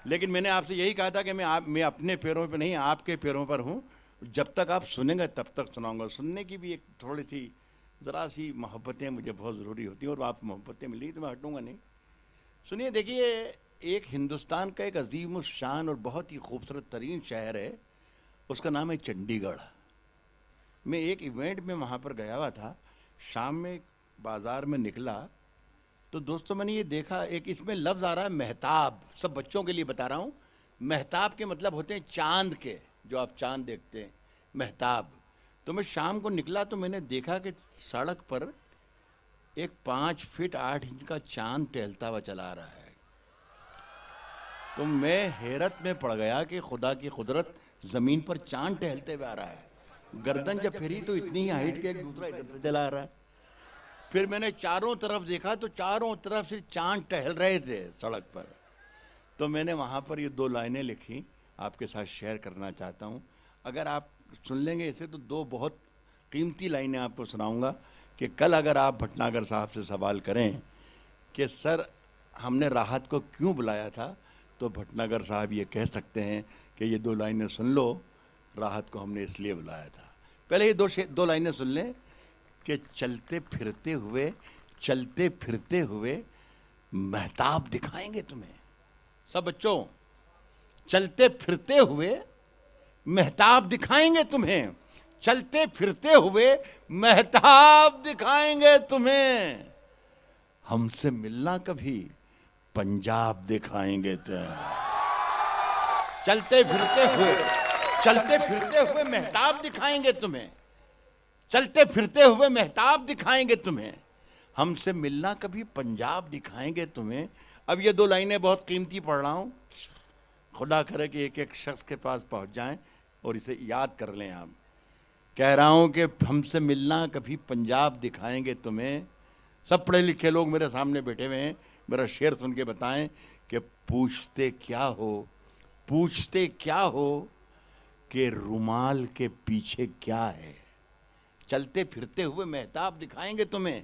लेकिन मैंने आपसे यही कहा था कि मैं अपने पैरों पे नहीं आपके पैरों पर हूं, जब तक आप सुनेंगे तब तक सुनाऊंगा। सुनने की भी एक थोड़ी सी ज़रा सी मोहब्बतें मुझे बहुत ज़रूरी होती हैं, और आप मोहब्बतें मिली तो मैं हटूंगा नहीं। सुनिए, देखिए, एक हिंदुस्तान का एक अजीम शान और बहुत ही खूबसूरत तरीन शहर है, उसका नाम है चंडीगढ़। मैं एक इवेंट में वहाँ पर गया हुआ था, शाम में बाज़ार में निकला तो दोस्तों मैंने ये देखा, एक इसमें लफ्ज़ आ रहा है मेहताब, सब बच्चों के लिए बता रहा हूँ। मेहताब के मतलब होते हैं चांद के, जो आप चांद देखते हैं, मेहताब। तो मैं शाम को निकला तो मैंने देखा कि सड़क पर एक 5 फीट 8 इंच का चांद टहलता हुआ चला रहा है। तो मैं हैरत में पड़ गया कि खुदा की कुदरत, ज़मीन पर चांद टहलते हुए आ रहा है। गर्दन जब फिरी तो इतनी ही हाइट के एक दूसरा इधर से चला आ रहा है। फिर मैंने चारों तरफ देखा तो चारों तरफ से चांद टहल रहे थे सड़क पर। तो मैंने वहाँ पर ये 2 लाइनें लिखी, आपके साथ शेयर करना चाहता हूँ। अगर आप सुन लेंगे इसे तो 2 बहुत कीमती लाइनें आपको सुनाऊंगा कि कल अगर आप भटनागर साहब से सवाल करें कि सर हमने राहत को क्यों बुलाया था, तो भटनागर साहब ये कह सकते हैं कि ये 2 लाइनें सुन लो, राहत को हमने इसलिए बुलाया था। पहले ये 2 लाइनें सुन लें कि चलते फिरते हुए महताब दिखाएंगे तुम्हें। सब बच्चों, चलते फिरते हुए महताब दिखाएंगे तुम्हें, चलते फिरते हुए महताब दिखाएंगे तुम्हें। हमसे मिलना कभी पंजाब दिखाएंगे तुम्हें। चलते फिरते हुए महताब दिखाएंगे तुम्हें, चलते फिरते हुए महताब दिखाएंगे तुम्हें। हमसे मिलना कभी पंजाब दिखाएंगे तुम्हें। अब ये 2 लाइनें बहुत कीमती पढ़ रहा हूं, खुदा करे कि एक एक शख्स के पास पहुंच जाएं और इसे याद कर लें आप। कह रहा हूं कि हमसे मिलना कभी पंजाब दिखाएंगे तुम्हें। सब पढ़े लिखे लोग मेरे सामने बैठे हुए हैं, मेरा शेर सुन के बताएं कि पूछते क्या हो कि रुमाल के पीछे क्या है। चलते फिरते हुए महताब दिखाएंगे तुम्हें,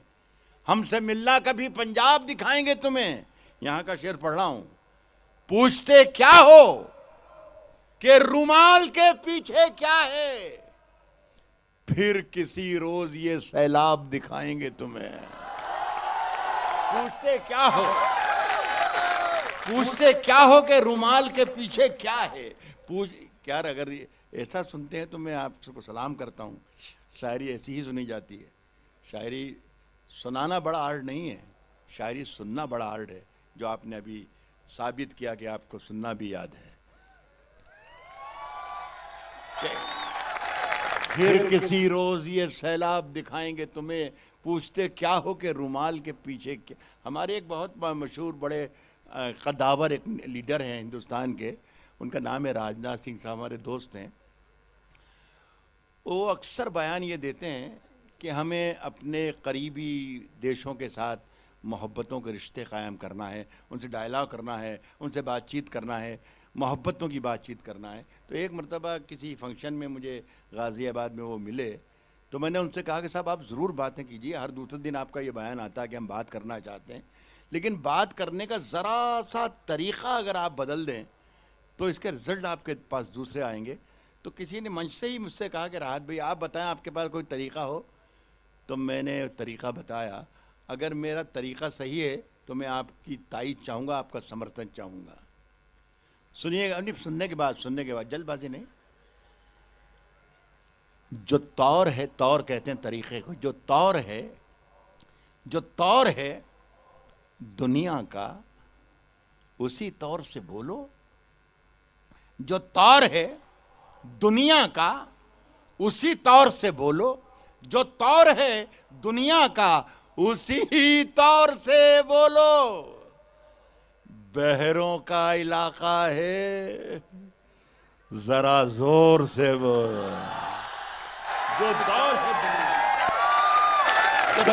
हमसे मिलना कभी पंजाब दिखाएंगे तुम्हें। यहां का शेर पढ़ रहा हूं, पूछते क्या हो कि रुमाल के पीछे क्या है, फिर किसी रोज ये सैलाब दिखाएंगे तुम्हें। पूछते क्या हो पूछते क्या हो कि रुमाल के पीछे क्या है। पूछ क्या, अगर ऐसा सुनते हैं तो मैं आपको सलाम करता हूँ। शायरी ऐसी ही सुनी जाती है। शायरी सुनाना बड़ा आर्ट नहीं है, शायरी सुनना बड़ा आर्ट है, जो आपने अभी साबित किया कि आपको सुनना भी याद है। फिर किसी रोज ये सैलाब दिखाएंगे तुम्हें, पूछते क्या हो कि रुमाल के पीछे क्या। हमारे एक बहुत मशहूर बड़े कद्दावर एक लीडर हैं हिंदुस्तान के, उनका नाम है राजनाथ सिंह साहब, हमारे दोस्त हैं। वो अक्सर बयान ये देते हैं कि हमें अपने करीबी देशों के साथ मोहब्बतों के रिश्ते कायम करना है, उनसे डायलॉग करना है, उनसे बातचीत करना है, मोहब्बतों की बातचीत करना है। तो एक मरतबा किसी फंक्शन में मुझे गाज़ियाबाद में वो मिले, तो मैंने उनसे कहा कि साहब आप ज़रूर बातें कीजिए, हर दूसरे दिन आपका ये बयान आता है कि हम बात करना चाहते हैं, लेकिन बात करने का ज़रा सा तरीक़ा अगर आप बदल दें तो इसके रिज़ल्ट आपके पास दूसरे आएंगे। तो किसी ने मंच से ही मुझसे कहा कि राहत भाई आप बताएं आपके पास कोई तरीक़ा हो। तो मैंने तरीक़ा बताया। अगर मेरा तरीक़ा सही है तो मैं आपकी तायीद चाहूँगा, आपका समर्थन चाहूँगा। सुनिएगा, नहीं सुनने के बाद जल्दबाजी नहीं। जो तौर है, तौर कहते हैं तरीक़े को, जो तौर है दुनिया का, उसी तौर से बोलो। जो तौर है दुनिया का उसी तौर से बोलो। जो तौर है दुनिया का उसी तौर से बोलो। बहरों का इलाका है, जरा जोर से बोलो। जो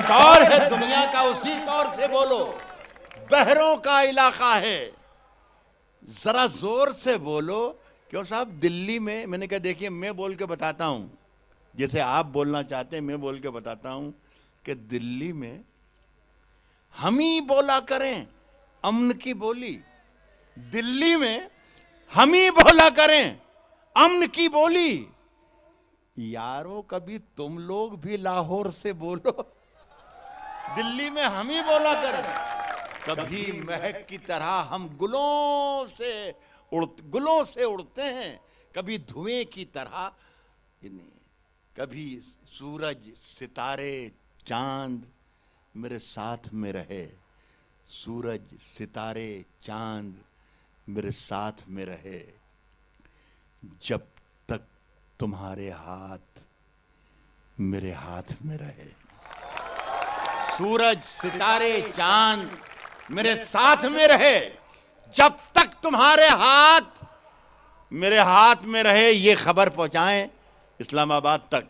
दौर है दुनिया का उसी तौर से बोलो। बहरों का इलाका है, जरा जोर से बोलो। क्यों साहब, दिल्ली में मैंने कहा देखिए मैं बोल के बताता हूं, जैसे आप बोलना चाहते हैं मैं बोल के बताता हूं कि दिल्ली में हम ही बोला करें अमन की बोली। दिल्ली में हम ही बोला करें अमन की बोली। यारो कभी तुम लोग भी लाहौर से बोलो। दिल्ली में हम ही बोला करें। कभी महक की तरह हम गुलों से उड़ते हैं, कभी धुएं की तरह। कभी सूरज सितारे चांद मेरे साथ में रहे। सूरज सितारे चांद मेरे साथ में रहे, जब तक तुम्हारे हाथ मेरे हाथ में रहे। सूरज सितारे चांद मेरे साथ में रहे, जब तक तुम्हारे हाथ मेरे हाथ में रहे। ये खबर पहुंचाएं इस्लामाबाद तक।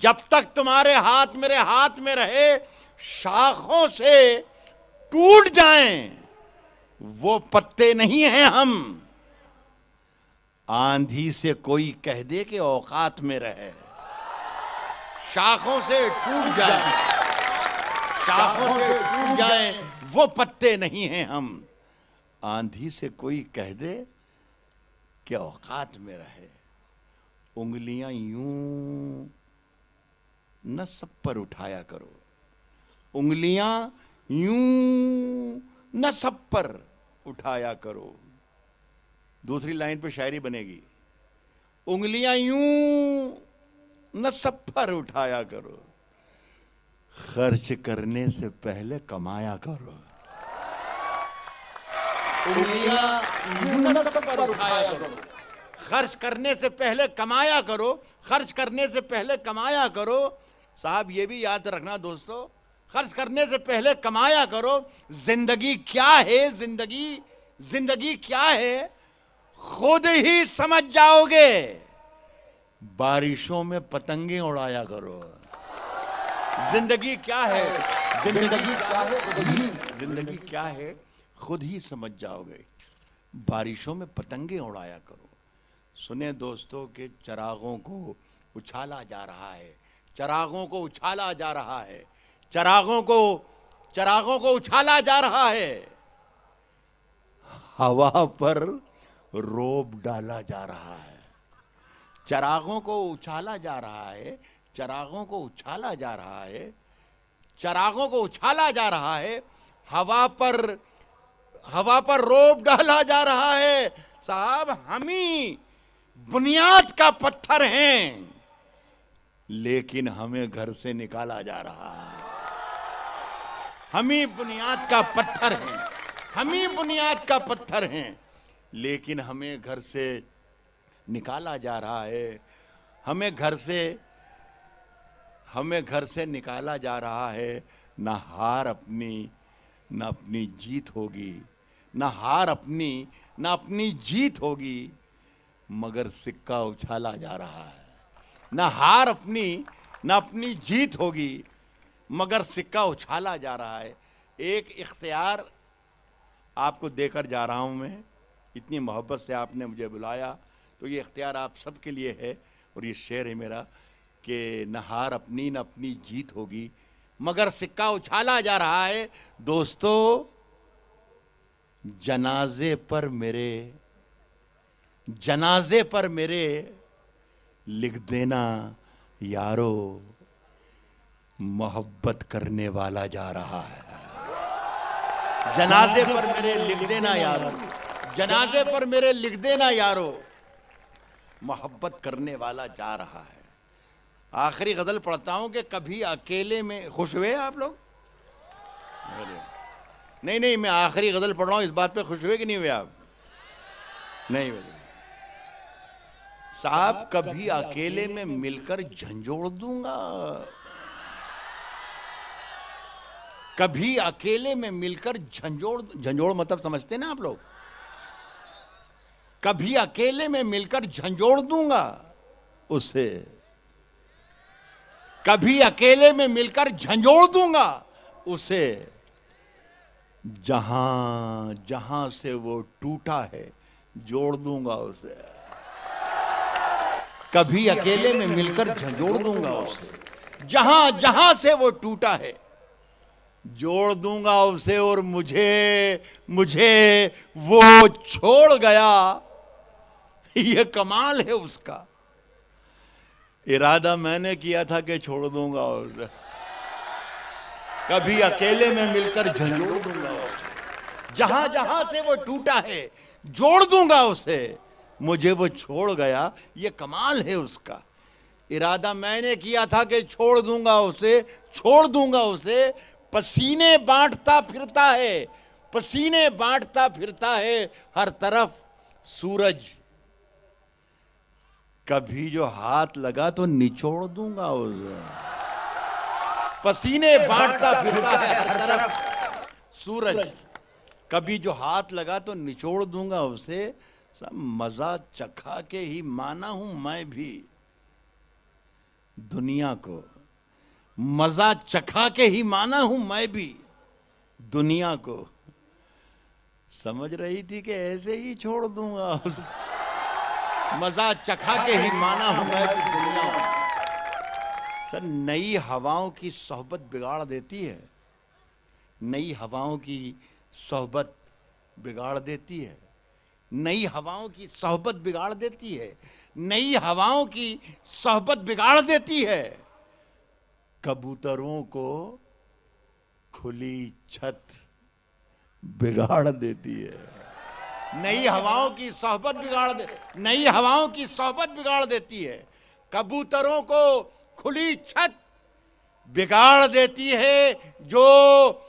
जब तक तुम्हारे हाथ मेरे हाथ में रहे, शाखों से टूट जाएं वो पत्ते नहीं हैं हम। आंधी से कोई कह दे कि औकात में रहे, शाखों से टूट जाएं, शाखों से टूट जाएं वो पत्ते नहीं हैं हम। आंधी से कोई कह दे कि औकात में रहे। उंगलियां यूं न सब पर उठाया करो। उंगलियां यूं न सब पर उठाया करो। दूसरी लाइन पे शायरी बनेगी। उंगलियां यूं न सब पर उठाया करो, खर्च करने से पहले कमाया करो। उंगलियां यूं न सब पर उठाया करो, खर्च करने से पहले कमाया करो। खर्च करने से पहले कमाया करो। साहब ये भी याद रखना दोस्तों, खर्च करने से पहले कमाया करो। जिंदगी क्या है, जिंदगी क्या है खुद ही समझ जाओगे। बारिशों में पतंगे उड़ाया करो। जिंदगी क्या है, जिंदगी क्या है, जिंदगी क्या है खुद ही समझ जाओगे। बारिशों में पतंगे उड़ाया करो। सुने दोस्तों के चिरागों को उछाला जा रहा है, चिरागों को उछाला जा रहा है, चिरागों को उछाला जा रहा है। हवा पर रोब डाला जा रहा है। चिरागों को उछाला जा रहा है, चिरागों को उछाला जा रहा है, चिरागों को उछाला जा रहा है। हवा पर हवा पर रोब डाला जा रहा है। साहब, हम ही बुनियाद का पत्थर हैं, लेकिन हमें घर से निकाला जा रहा है। हम ही बुनियाद का पत्थर हैं, हम ही बुनियाद का पत्थर हैं, लेकिन हमें घर से निकाला जा रहा है। हमें घर से निकाला जा रहा है। ना हार अपनी, ना अपनी जीत होगी, ना हार अपनी, ना अपनी जीत होगी, मगर सिक्का उछाला जा रहा है। ना हार अपनी, ना अपनी जीत होगी, मगर सिक्का उछाला जा रहा है। एक इख्तियार आपको देकर जा रहा हूं मैं। इतनी मोहब्बत से आपने मुझे बुलाया, तो ये इख्तियार आप सबके लिए है। और ये शेर है मेरा कि न हार अपनी, न अपनी जीत होगी, मगर सिक्का उछाला जा रहा है। दोस्तों, जनाजे पर मेरे लिख देना यारो, मोहब्बत करने वाला जा रहा है। जनाजे पर मेरे लिख देना यारो, जनाजे पर मेरे लिख देना यारो, मोहब्बत करने वाला जा रहा है। आखिरी गजल पढ़ता हूं कि कभी अकेले में, खुश हुए आप लोग? नहीं, मैं आखिरी गजल पढ़ रहा हूं, इस बात पे खुश हुए कि नहीं हुए आप? नहीं हुए साहब। कभी अकेले में मिलकर झंझोड़ दूंगा, कभी अकेले में मिलकर झंझोड़ मतलब समझते ना आप लोग? कभी अकेले में मिलकर झंझोड़ दूंगा उसे, कभी अकेले में मिलकर झंझोड़ दूंगा उसे, जहां जहां से वो टूटा है जोड़ दूंगा उसे। कभी अकेले में मिलकर झंझोड़ दूंगा उसे, जहां जहां से वो टूटा है जोड़ दूंगा उसे। और मुझे वो छोड़ गया, ये कमाल है उसका। इरादा मैंने किया था कि छोड़ दूंगा उसे, कभी अकेले में मिलकर झंझोड़ दूंगा उसे, जहां जहां से वो टूटा है जोड़ दूंगा उसे। मुझे वो छोड़ गया, ये कमाल है उसका। इरादा मैंने किया था कि छोड़ दूंगा उसे। पसीने बांटता फिरता है, पसीने बांटता फिरता है हर तरफ सूरज। कभी जो हाथ लगा तो निचोड़ दूंगा उसे। पसीने बांटता फिरता है हर तरफ सूरज, कभी जो हाथ लगा तो निचोड़ दूंगा उसे। सब मजा चखा के ही माना हूं मैं भी दुनिया को, मजा चखा के ही माना हूं मैं भी दुनिया को। समझ रही थी कि ऐसे ही छोड़ दूंगा उसे, मजा चखा के ही माना हूं मैं भी दुनिया को। सर, नई हवाओं की सोहबत बिगाड़ देती है, नई हवाओं की सोहबत बिगाड़ देती है, नई हवाओं की सोहबत बिगाड़ देती है, नई हवाओं की सोहबत बिगाड़ देती है। कबूतरों को खुली छत बिगाड़ देती है। नई हवाओं की सोहबत नई हवाओं की सोहबत बिगाड़ देती है। कबूतरों को खुली छत बिगाड़ देती है। जो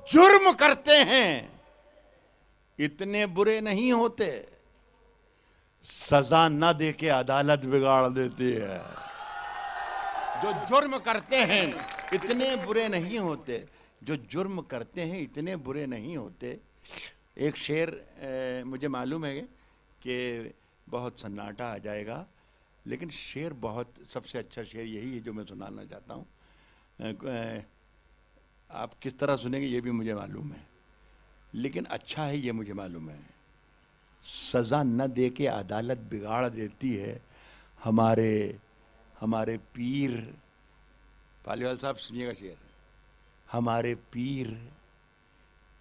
जुर्म करते हैं इतने बुरे नहीं होते, सजा न देके अदालत बिगाड़ देती है। जो जुर्म करते हैं इतने बुरे नहीं होते, जो जुर्म करते हैं इतने बुरे नहीं होते। एक शेर मुझे मालूम है कि बहुत सन्नाटा आ जाएगा, लेकिन शेर बहुत, सबसे अच्छा शेर यही है जो मैं सुनाना चाहता हूँ। आप किस तरह सुनेंगे ये भी मुझे मालूम है, लेकिन अच्छा है ये मुझे मालूम है। सज़ा न दे के अदालत बिगाड़ देती है। हमारे पीर, पालीवाल साहब सुनिएगा शेर, हमारे पीर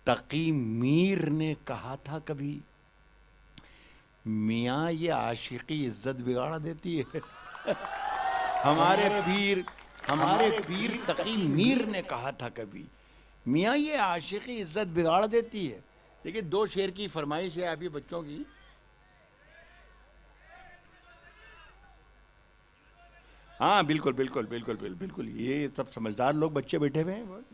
तकी मीर ने कहा था कभी, मियाँ ये आशिकी इज्जत बिगाड़ देती है। हमारे पीर तकी मीर ने कहा था कभी, मियाँ ये आशिकी इज्जत बिगाड़ देती है। देखिए 2 शेर की फरमाइश है आपके बच्चों की। हाँ बिल्कुल बिल्कुल बिल्कुल बिल्कुल बिल्कुल, ये सब समझदार लोग बच्चे बैठे हुए हैं।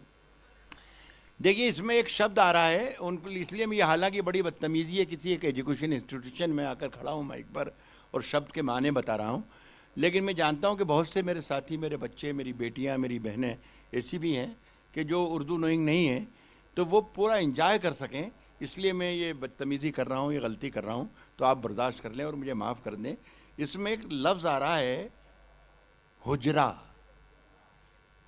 देखिए इसमें एक शब्द आ रहा है उनको, इसलिए मैं, हालांकि बड़ी बदतमीजी है, किसी एक एजुकेशन इंस्टीट्यूशन में आकर खड़ा हूँ माइक पर और शब्द के माने बता रहा हूँ, लेकिन मैं जानता हूँ कि बहुत से मेरे साथी, मेरे बच्चे, मेरी बेटियाँ, मेरी बहनें ऐसी भी हैं कि जो उर्दू नोइंग नहीं है, तो वो पूरा इंजॉय कर सकें, इसलिए मैं ये बदतमीज़ी कर रहा हूँ, ये गलती कर रहा हूँ, तो आप बर्दाश्त कर लें और मुझे माफ़ कर दें। इसमें एक लफ्ज़ आ रहा है हुजरा।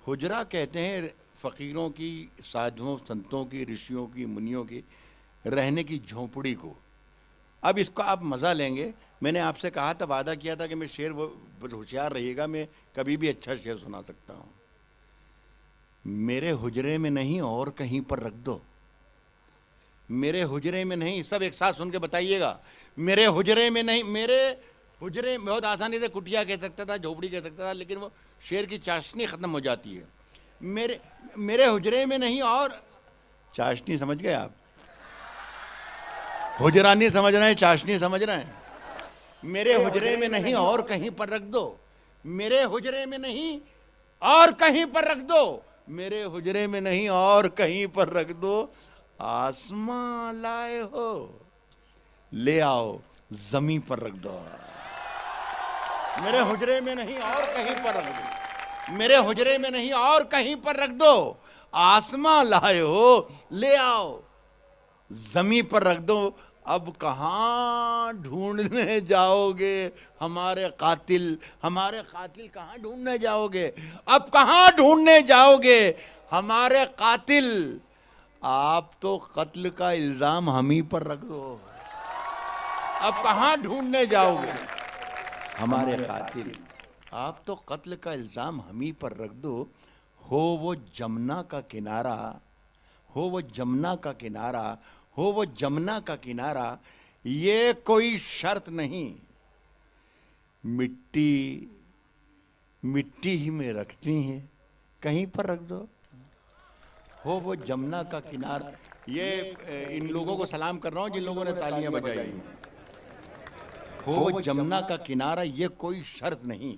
हुजरा कहते हैं फ़कीरों की, साधुओं संतों की, ऋषियों की, मुनियों की रहने की झोंपड़ी को। अब इसका आप मज़ा लेंगे। मैंने आपसे कहा था, वादा किया था कि मैं शेर, वो होशियार रहिएगा, मैं कभी भी अच्छा शेर सुना सकता हूँ। मेरे हुजरे में नहीं और कहीं पर रख दो, मेरे हुजरे में नहीं, सब एक साथ सुन के बताइएगा, मेरे हुजरे में नहीं, मेरे हुजरे, बहुत आसानी से कुटिया कह सकता था, झोपड़ी कह सकता था, लेकिन वो शेर की चाशनी ख़त्म हो जाती है। मेरे हुजरे में नहीं और, चाशनी समझ गए आप? हुजरा नहीं समझ रहे हैं, चाशनी समझ रहे हैं। मेरे हुजरे में नहीं और कहीं पर रख दो, मेरे हुजरे में नहीं और कहीं पर रख दो, मेरे हुजरे में नहीं और कहीं पर रख दो, आसमां लाए हो ले आओ जमीन पर रख दो। मेरे हुजरे में नहीं और कहीं पर रख दो, मेरे हुजरे में नहीं और कहीं पर रख दो, आसमां लाए हो ले आओ जमीन पर रख दो। अब कहाँ ढूंढने जाओगे हमारे कातिल, हमारे कातिल कहाँ ढूंढने जाओगे, अब कहाँ ढूंढने जाओगे हमारे कातिल, आप तो कत्ल का इल्जाम हम ही पर रख दो, अब कहाँ ढूंढने जाओगे हमारे कातिल, आप तो कत्ल का इल्जाम हम ही पर रख दो। हो वो जमुना का किनारा, हो वो जमुना का किनारा, हो वो जमुना का किनारा, ये कोई शर्त नहीं, मिट्टी मिट्टी ही में रखनी है, कहीं पर रख दो। हो वो जमुना का किनारा, ये इन लोगों को सलाम कर रहा हूं जिन लोगों ने तालियां बजाई। हो वो जमुना का किनारा, ये कोई शर्त नहीं,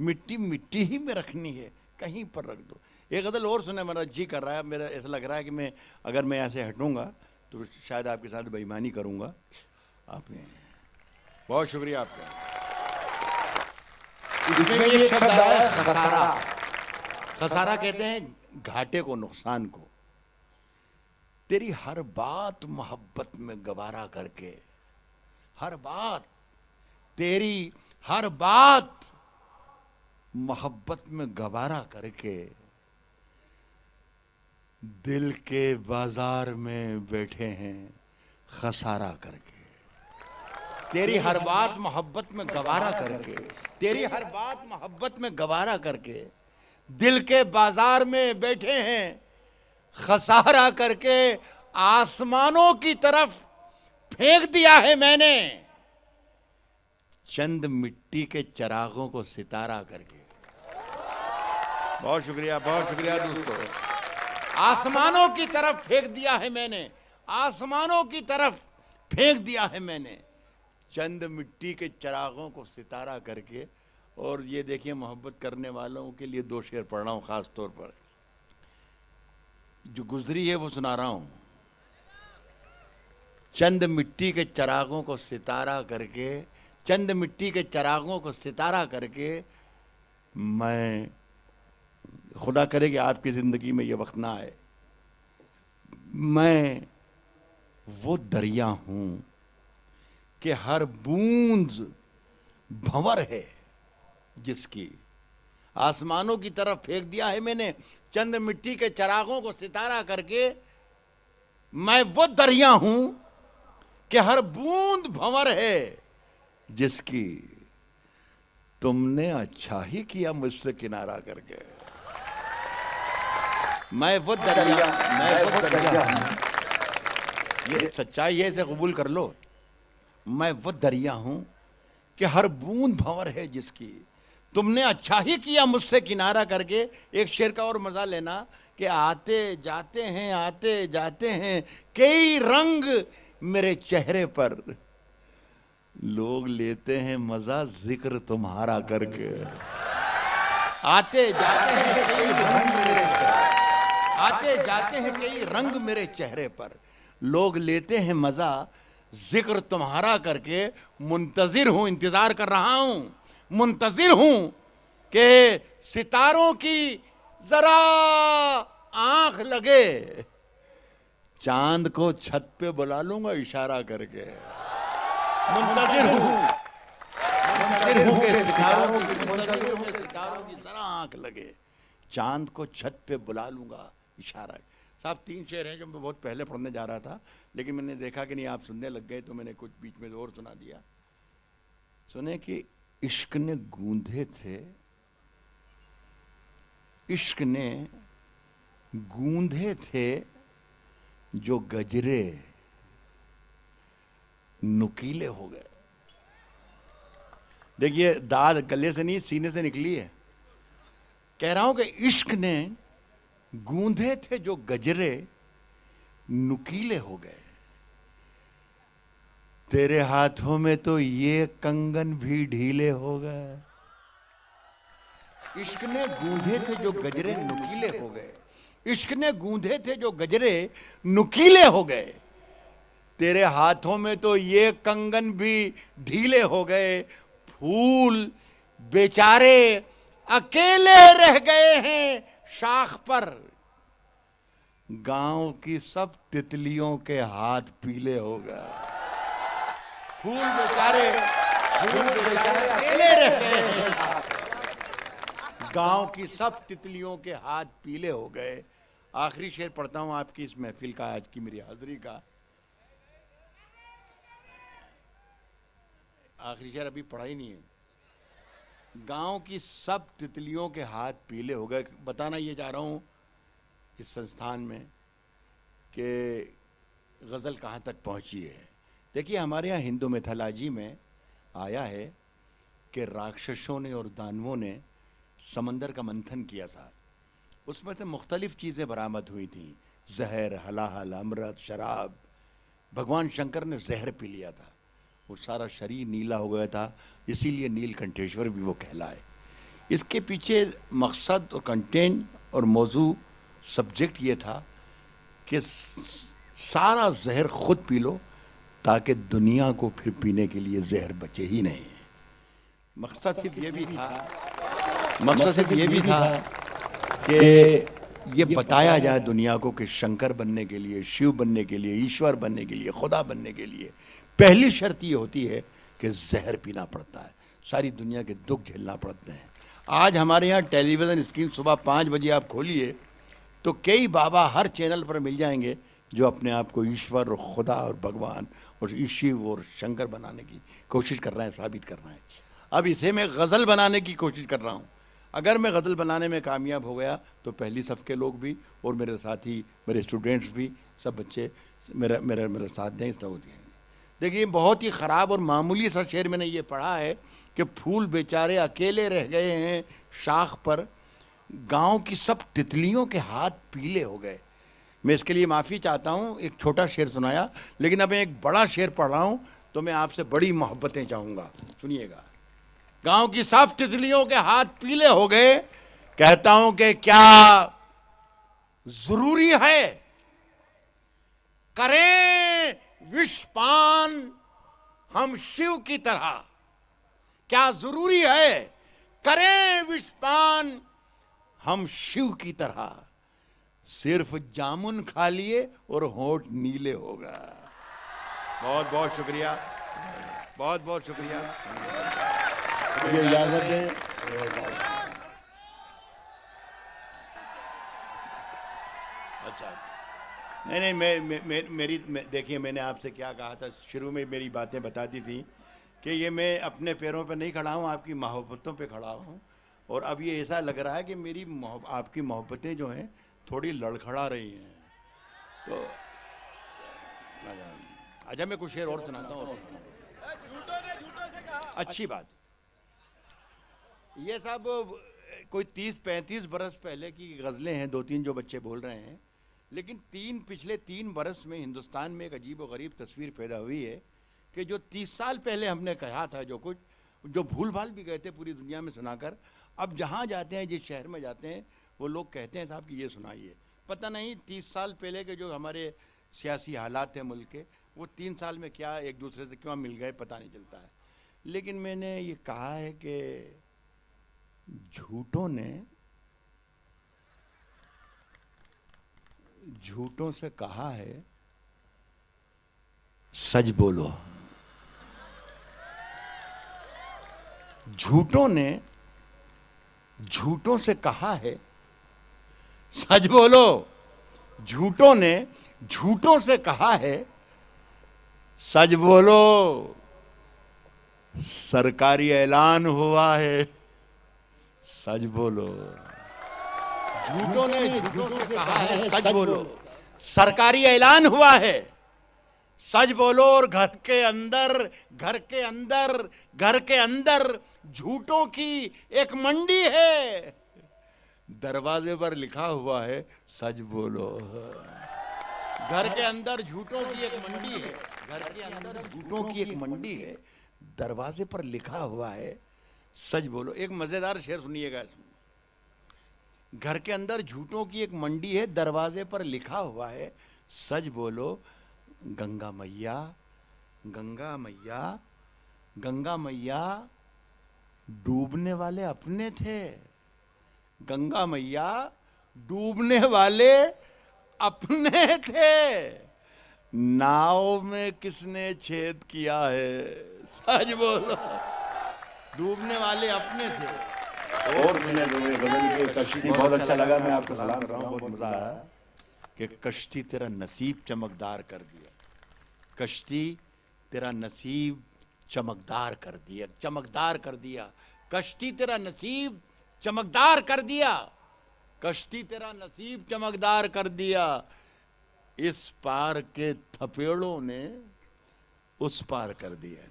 मिट्टी मिट्टी ही में रखनी है, कहीं पर रख दो। एक गज़ल और सुने, मेरा जी कर रहा है, मेरा ऐसा लग रहा है कि मैं, अगर मैं ऐसे हटूंगा तो शायद आपके साथ बेईमानी करूंगा। आपने बहुत शुक्रिया आपका। इसमें एक शब्द आया खसारा। खसारा कहते हैं घाटे को, नुकसान को। तेरी हर बात मोहब्बत में गवारा करके, हर बात, तेरी हर बात मोहब्बत में गवारा करके, दिल के बाजार में बैठे हैं खसारा करके। तेरी हर बात मोहब्बत में गवारा करके, तेरी हर बात मोहब्बत में गवारा करके, दिल के बाजार में बैठे हैं खसारा करके, आसमानों की तरफ फेंक दिया है मैंने चंद मिट्टी के चिरागों को सितारा करके। बहुत शुक्रिया दोस्तों। आसमानों की तरफ फेंक दिया है मैंने, आसमानों की तरफ फेंक दिया है मैंने चंद मिट्टी के चिरागों को सितारा करके। और ये देखिए, मोहब्बत करने वालों के लिए 2 शेर पढ़ रहा हूं, खास तौर पर जो गुजरी है वो सुना रहा हूं। चंद मिट्टी के चिरागों को सितारा करके, चंद मिट्टी के चिरागों को सितारा करके, मैं, खुदा करे कि आपकी ज़िंदगी में ये वक्त ना आए, मैं वो दरिया हूँ कि हर बूंद भंवर है जिसकी, आसमानों की तरफ फेंक दिया है मैंने चंद मिट्टी के चिरागों को सितारा करके, मैं वो दरिया हूँ कि हर बूंद भंवर है जिसकी, तुमने अच्छा ही किया मुझसे किनारा करके। मैं वो दरिया, मैं वो दरिया हूं, ये सच्चाई है, इसे कबूल कर लो। मैं वो दरिया हूं कि हर बूंद भंवर है जिसकी, तुमने अच्छा ही किया मुझसे किनारा करके। एक शेर का और मजा लेना कि आते जाते हैं कई रंग मेरे चेहरे पर, लोग लेते हैं मजा जिक्र तुम्हारा करके। आते जाते हैं कई रंग मेरे, आते जाते हैं कई रंग मेरे चेहरे पर, लोग लेते हैं मजा जिक्र तुम्हारा करके। मुंतजिर हूं, इंतजार कर रहा हूं, मुंतजिर हूं कि सितारों की जरा आंख लगे, चांद को छत पे बुला लूंगा इशारा करके। मुंतजिर हूं कि सितारों की जरा आंख लगे, चांद को छत पे बुला लूंगा इशारा। साहब 3 शेर हैं जो मैं बहुत पहले पढ़ने जा रहा था, लेकिन मैंने देखा कि नहीं आप सुनने लग गए तो मैंने कुछ बीच में और सुना दिया। सुने कि इश्क ने गूंधे थे, इश्क ने गूंधे थे जो गजरे, नुकीले हो गए। देखिए दाद गले से नहीं सीने से निकली है। कह रहा हूं कि इश्क ने गूंधे थे जो गजरे, नुकीले हो गए। तेरे हाथों में तो ये कंगन भी ढीले हो गए। इश्क ने गूंधे थे जो गजरे नुकीले हो गए, इश्क ने गूंधे थे जो गजरे नुकीले हो गए। तेरे हाथों में तो ये कंगन भी ढीले हो गए। फूल बेचारे अकेले रह गए हैं शाख पर, गांव की सब तितलियों के हाथ पीले हो गए। फूल बेचारे अकेले रह गए हैं, गांव की सब तितलियों के हाथ पीले हो गए। आखिरी शेर पढ़ता हूं आपकी इस महफिल का, आज की मेरी हाजिरी का आखिरी शेर अभी पढ़ा ही नहीं है। गांव की सब तितलियों के हाथ पीले हो गए। बताना ये जा रहा हूं इस संस्थान में कि गज़ल कहाँ तक पहुंची है। देखिए हमारे यहाँ हिंदू मिथोलॉजी में आया है कि राक्षसों ने और दानवों ने समंदर का मंथन किया था, उसमें से मुख्तलिफ चीज़ें बरामद हुई थी, जहर, हलाहल, अमृत, शराब। भगवान शंकर ने जहर पी लिया था, वो सारा शरीर नीला हो गया था, इसीलिए नीलकंठेश्वर भी वो कहलाए। इसके पीछे मकसद और कंटेंट और मौजू सब्जेक्ट ये था कि सारा जहर खुद पी लो ताकि दुनिया को फिर पीने के लिए जहर बचे ही नहीं। मकसद सिर्फ ये भी था, मकसद सिर्फ ये भी था कि ये बताया जाए दुनिया को कि शंकर बनने के लिए, शिव बनने के लिए, ईश्वर बनने के लिए, खुदा बनने के लिए पहली शर्त ये होती है कि जहर पीना पड़ता है, सारी दुनिया के दुख झेलना पड़ते हैं। आज हमारे यहाँ टेलीविज़न स्क्रीन सुबह 5 बजे आप खोलिए तो कई बाबा हर चैनल पर मिल जाएंगे जो अपने आप को ईश्वर और खुदा और भगवान और शिव और शंकर बनाने की कोशिश कर रहे हैं, साबित कर रहे हैं। अब इसे मैं गज़ल बनाने की कोशिश कर रहा हूँ। अगर मैं गज़ल बनाने में कामयाब हो गया तो पहली सफ़ के लोग भी और मेरे साथी, मेरे स्टूडेंट्स भी, सब बच्चे मेरा साथ दें, सब होती। देखिए बहुत ही ख़राब और मामूली सा शेर मैंने ये पढ़ा है कि फूल बेचारे अकेले रह गए हैं शाख पर, गांव की सब तितलियों के हाथ पीले हो गए। मैं इसके लिए माफ़ी चाहता हूँ, एक छोटा शेर सुनाया, लेकिन अब मैं एक बड़ा शेर पढ़ रहा हूँ तो मैं आपसे बड़ी मोहब्बतें चाहूँगा, सुनिएगा। गांव की सब तितलियों के हाथ पीले हो गए, कहता हूँ कि क्या ज़रूरी है करें विषपान हम शिव की तरह, क्या जरूरी है करें विषपान हम शिव की तरह, सिर्फ जामुन खा लिए और होंठ नीले होगा। बहुत बहुत शुक्रिया, बहुत बहुत शुक्रिया। मुझे इजाजत दें। अच्छा नहीं, मेरी देखिए मैंने आपसे क्या कहा था, शुरू में मेरी बातें बताती थी कि ये मैं अपने पैरों पे नहीं खड़ा हूँ, आपकी मोहब्बतों पे खड़ा हूँ। और अब ये ऐसा लग रहा है कि मेरी आपकी मोहब्बतें जो हैं थोड़ी लड़खड़ा रही हैं। तो अच्छा मैं कुछ शेर और सुनाता हूँ। अच्छी बात, ये सब कोई 30-35 बरस पहले की गज़लें हैं, 2-3 जो बच्चे बोल रहे हैं, लेकिन पिछले 3 बरस में हिंदुस्तान में एक अजीब व गरीब तस्वीर पैदा हुई है कि जो 30 साल पहले हमने कहा था, जो कुछ जो भूल भाल भी गए थे पूरी दुनिया में सुनाकर, अब जहाँ जाते हैं, जिस शहर में जाते हैं, वो लोग कहते हैं साहब कि ये सुनाइए। पता नहीं 30 साल पहले के जो हमारे सियासी हालात हैं मुल्क के, वो 3 साल में क्या एक दूसरे से क्यों मिल गए पता नहीं चलता है। लेकिन मैंने ये कहा है कि झूठों से कहा है सच बोलो। झूठों ने झूठों से कहा है सच बोलो। झूठों ने झूठों से कहा है सच बोलो। सरकारी ऐलान हुआ है सच बोलो। झूठों ने झूठों से कहा है सच बोलो। सरकारी ऐलान हुआ है सच बोलो। और घर के अंदर झूठों की एक मंडी है, दरवाजे पर लिखा हुआ है सच बोलो। घर के अंदर झूठों की एक मंडी है, घर के अंदर झूठों की एक मंडी है, दरवाजे पर लिखा हुआ है सच बोलो। एक मजेदार शेर सुनिएगा इसमें। घर के अंदर झूठों की एक मंडी है, दरवाजे पर लिखा हुआ है सच बोलो। गंगा मैया, गंगा मैया, गंगा मैया डूबने वाले अपने थे। गंगा मैया डूबने वाले अपने थे। नाव में किसने छेद किया है सच बोलो। डूबने वाले अपने थे। और मैंने गजल के कश्ती बहुत अच्छा लगा, मैं आपको सलाम कर रहा हूँ, बहुत मजा आया कि कश्ती तेरा नसीब चमकदार कर दिया। कश्ती तेरा नसीब चमकदार कर दिया, चमकदार कर दिया। कश्ती तेरा नसीब चमकदार कर दिया। कश्ती तेरा नसीब चमकदार कर दिया। इस पार के थपेड़ों ने उस पार कर दिया।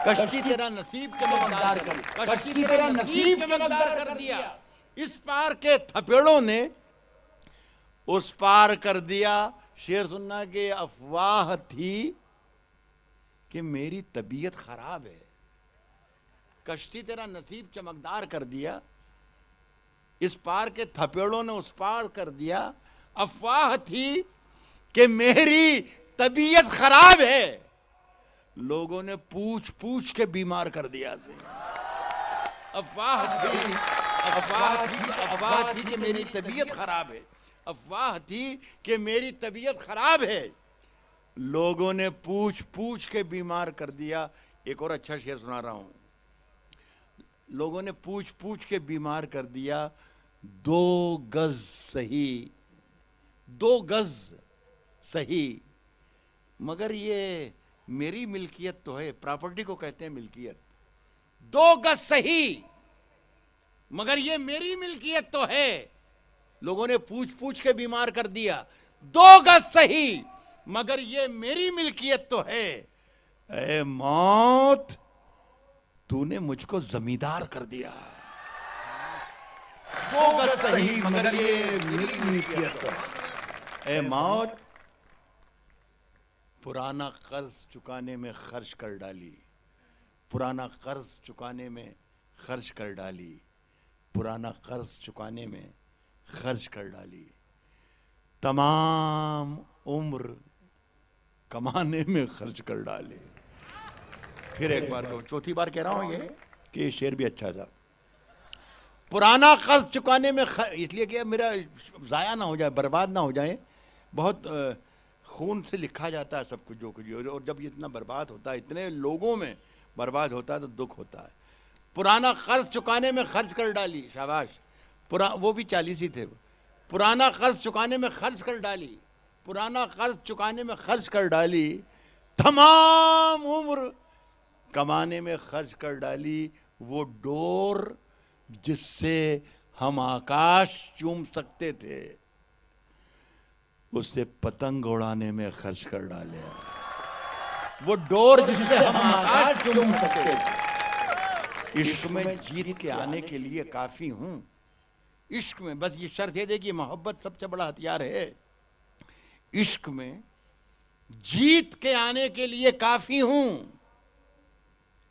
कश्ती तेरा नसीब चमकदार कर दिया। कश्ती तेरा नसीब चमकदार कर दिया। इस पार के थपेड़ों ने उस पार कर दिया। शेर सुनना कि अफवाह थी कि मेरी तबीयत खराब है। कश्ती तेरा नसीब चमकदार कर दिया। इस पार के थपेड़ों ने उस पार कर दिया। अफवाह थी कि मेरी तबीयत खराब है, लोगों ने पूछ पूछ के बीमार कर दिया। अफवाह थी कि मेरी तबीयत खराब है। अफवाह थी कि मेरी तबीयत खराब है, लोगों ने पूछ पूछ के बीमार कर दिया। एक और अच्छा शेर सुना रहा हूं। लोगों ने पूछ पूछ के बीमार कर दिया। 2 गज सही, 2 गज सही, मगर ये मेरी मिल्कियत तो है। प्रॉपर्टी को कहते हैं मिल्कियत। 2 गज सही, मगर ये मेरी मिल्कियत तो है। लोगों ने पूछ पूछ के बीमार कर दिया। 2 गज सही, मगर ये मेरी मिल्कियत तो है। ऐ मौत, तूने मुझको जमींदार कर दिया। 2 गज सही, मगर ये मेरी मिल्कियत तो है। ऐ मौत, पुराना कर्ज चुकाने में खर्च कर डाली। पुराना कर्ज चुकाने में खर्च कर डाली। पुराना कर्ज चुकाने में खर्च कर डाली। तमाम उम्र कमाने में खर्च कर डाली। फिर एक बार तो चौथी बार कह रहा हूं ये कि ये शेर भी अच्छा था। पुराना कर्ज चुकाने में इसलिए कि मेरा ज़ाया ना हो जाए, बर्बाद ना हो जाए। बहुत खून से लिखा जाता है सब कुछ जो कुछ, और जब ये इतना बर्बाद होता है, इतने लोगों में बर्बाद होता है तो दुख होता है। पुराना कर्ज चुकाने में खर्च कर डाली। शाबाश। वो भी 40 ही थे। पुराना कर्ज चुकाने में खर्च कर डाली। पुराना कर्ज चुकाने में खर्च कर डाली। तमाम उम्र कमाने में खर्च कर डाली। वो डोर जिससे हम आकाश चूम सकते थे, उससे पतंग उड़ाने में खर्च कर डाले। वो डोर जिससे हम आकाश चूम सकते थे, इश्क में जीत के आने के लिए काफी हूं। इश्क में बस ये शर्त है, देखिए मोहब्बत सबसे बड़ा हथियार है। इश्क में जीत के आने के लिए काफी हूं,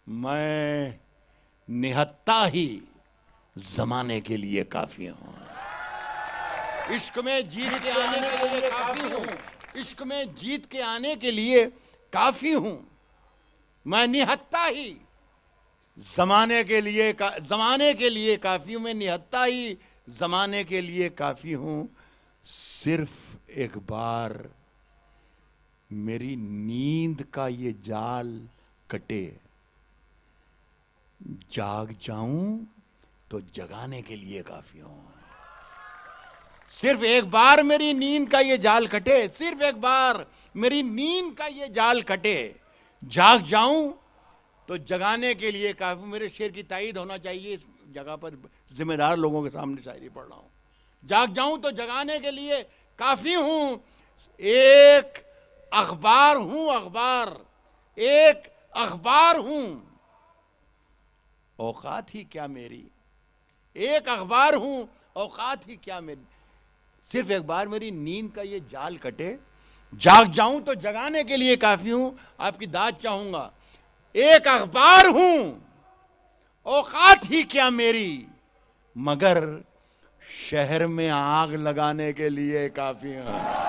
मैं निहत्ता ही जमाने के लिए काफी हूं। इश्क में जीत के आने के लिए काफी हूं, इश्क में जीत के आने के लिए काफी हूं, मैं निहत्ता ही जमाने के लिए काफी हूं, मैं निहत्ता ही जमाने के लिए काफी हूं। सिर्फ एक बार मेरी नींद का ये जाल कटे, जाग जाऊं तो जगाने के लिए काफी हूं। सिर्फ एक बार मेरी नींद का ये जाल कटे, सिर्फ एक बार मेरी नींद का ये जाल कटे, जाग जाऊं तो जगाने के लिए काफी। मेरे शेर की तायीद होना चाहिए, इस जगह पर जिम्मेदार लोगों के सामने शायरी पढ़ रहा हूं। जाग जाऊं तो जगाने के लिए काफी हूं, एक अखबार हूं, अखबार, एक अखबार हूं, औकात ही क्या मेरी, एक अखबार हूं, औकात ही क्या मेरी। सिर्फ एक बार मेरी नींद का ये जाल कटे, जाग जाऊं तो जगाने के लिए काफी हूं। आपकी दाद चाहूंगा, एक अखबार हूं, औकात ही क्या मेरी, मगर शहर में आग लगाने के लिए काफी हूं।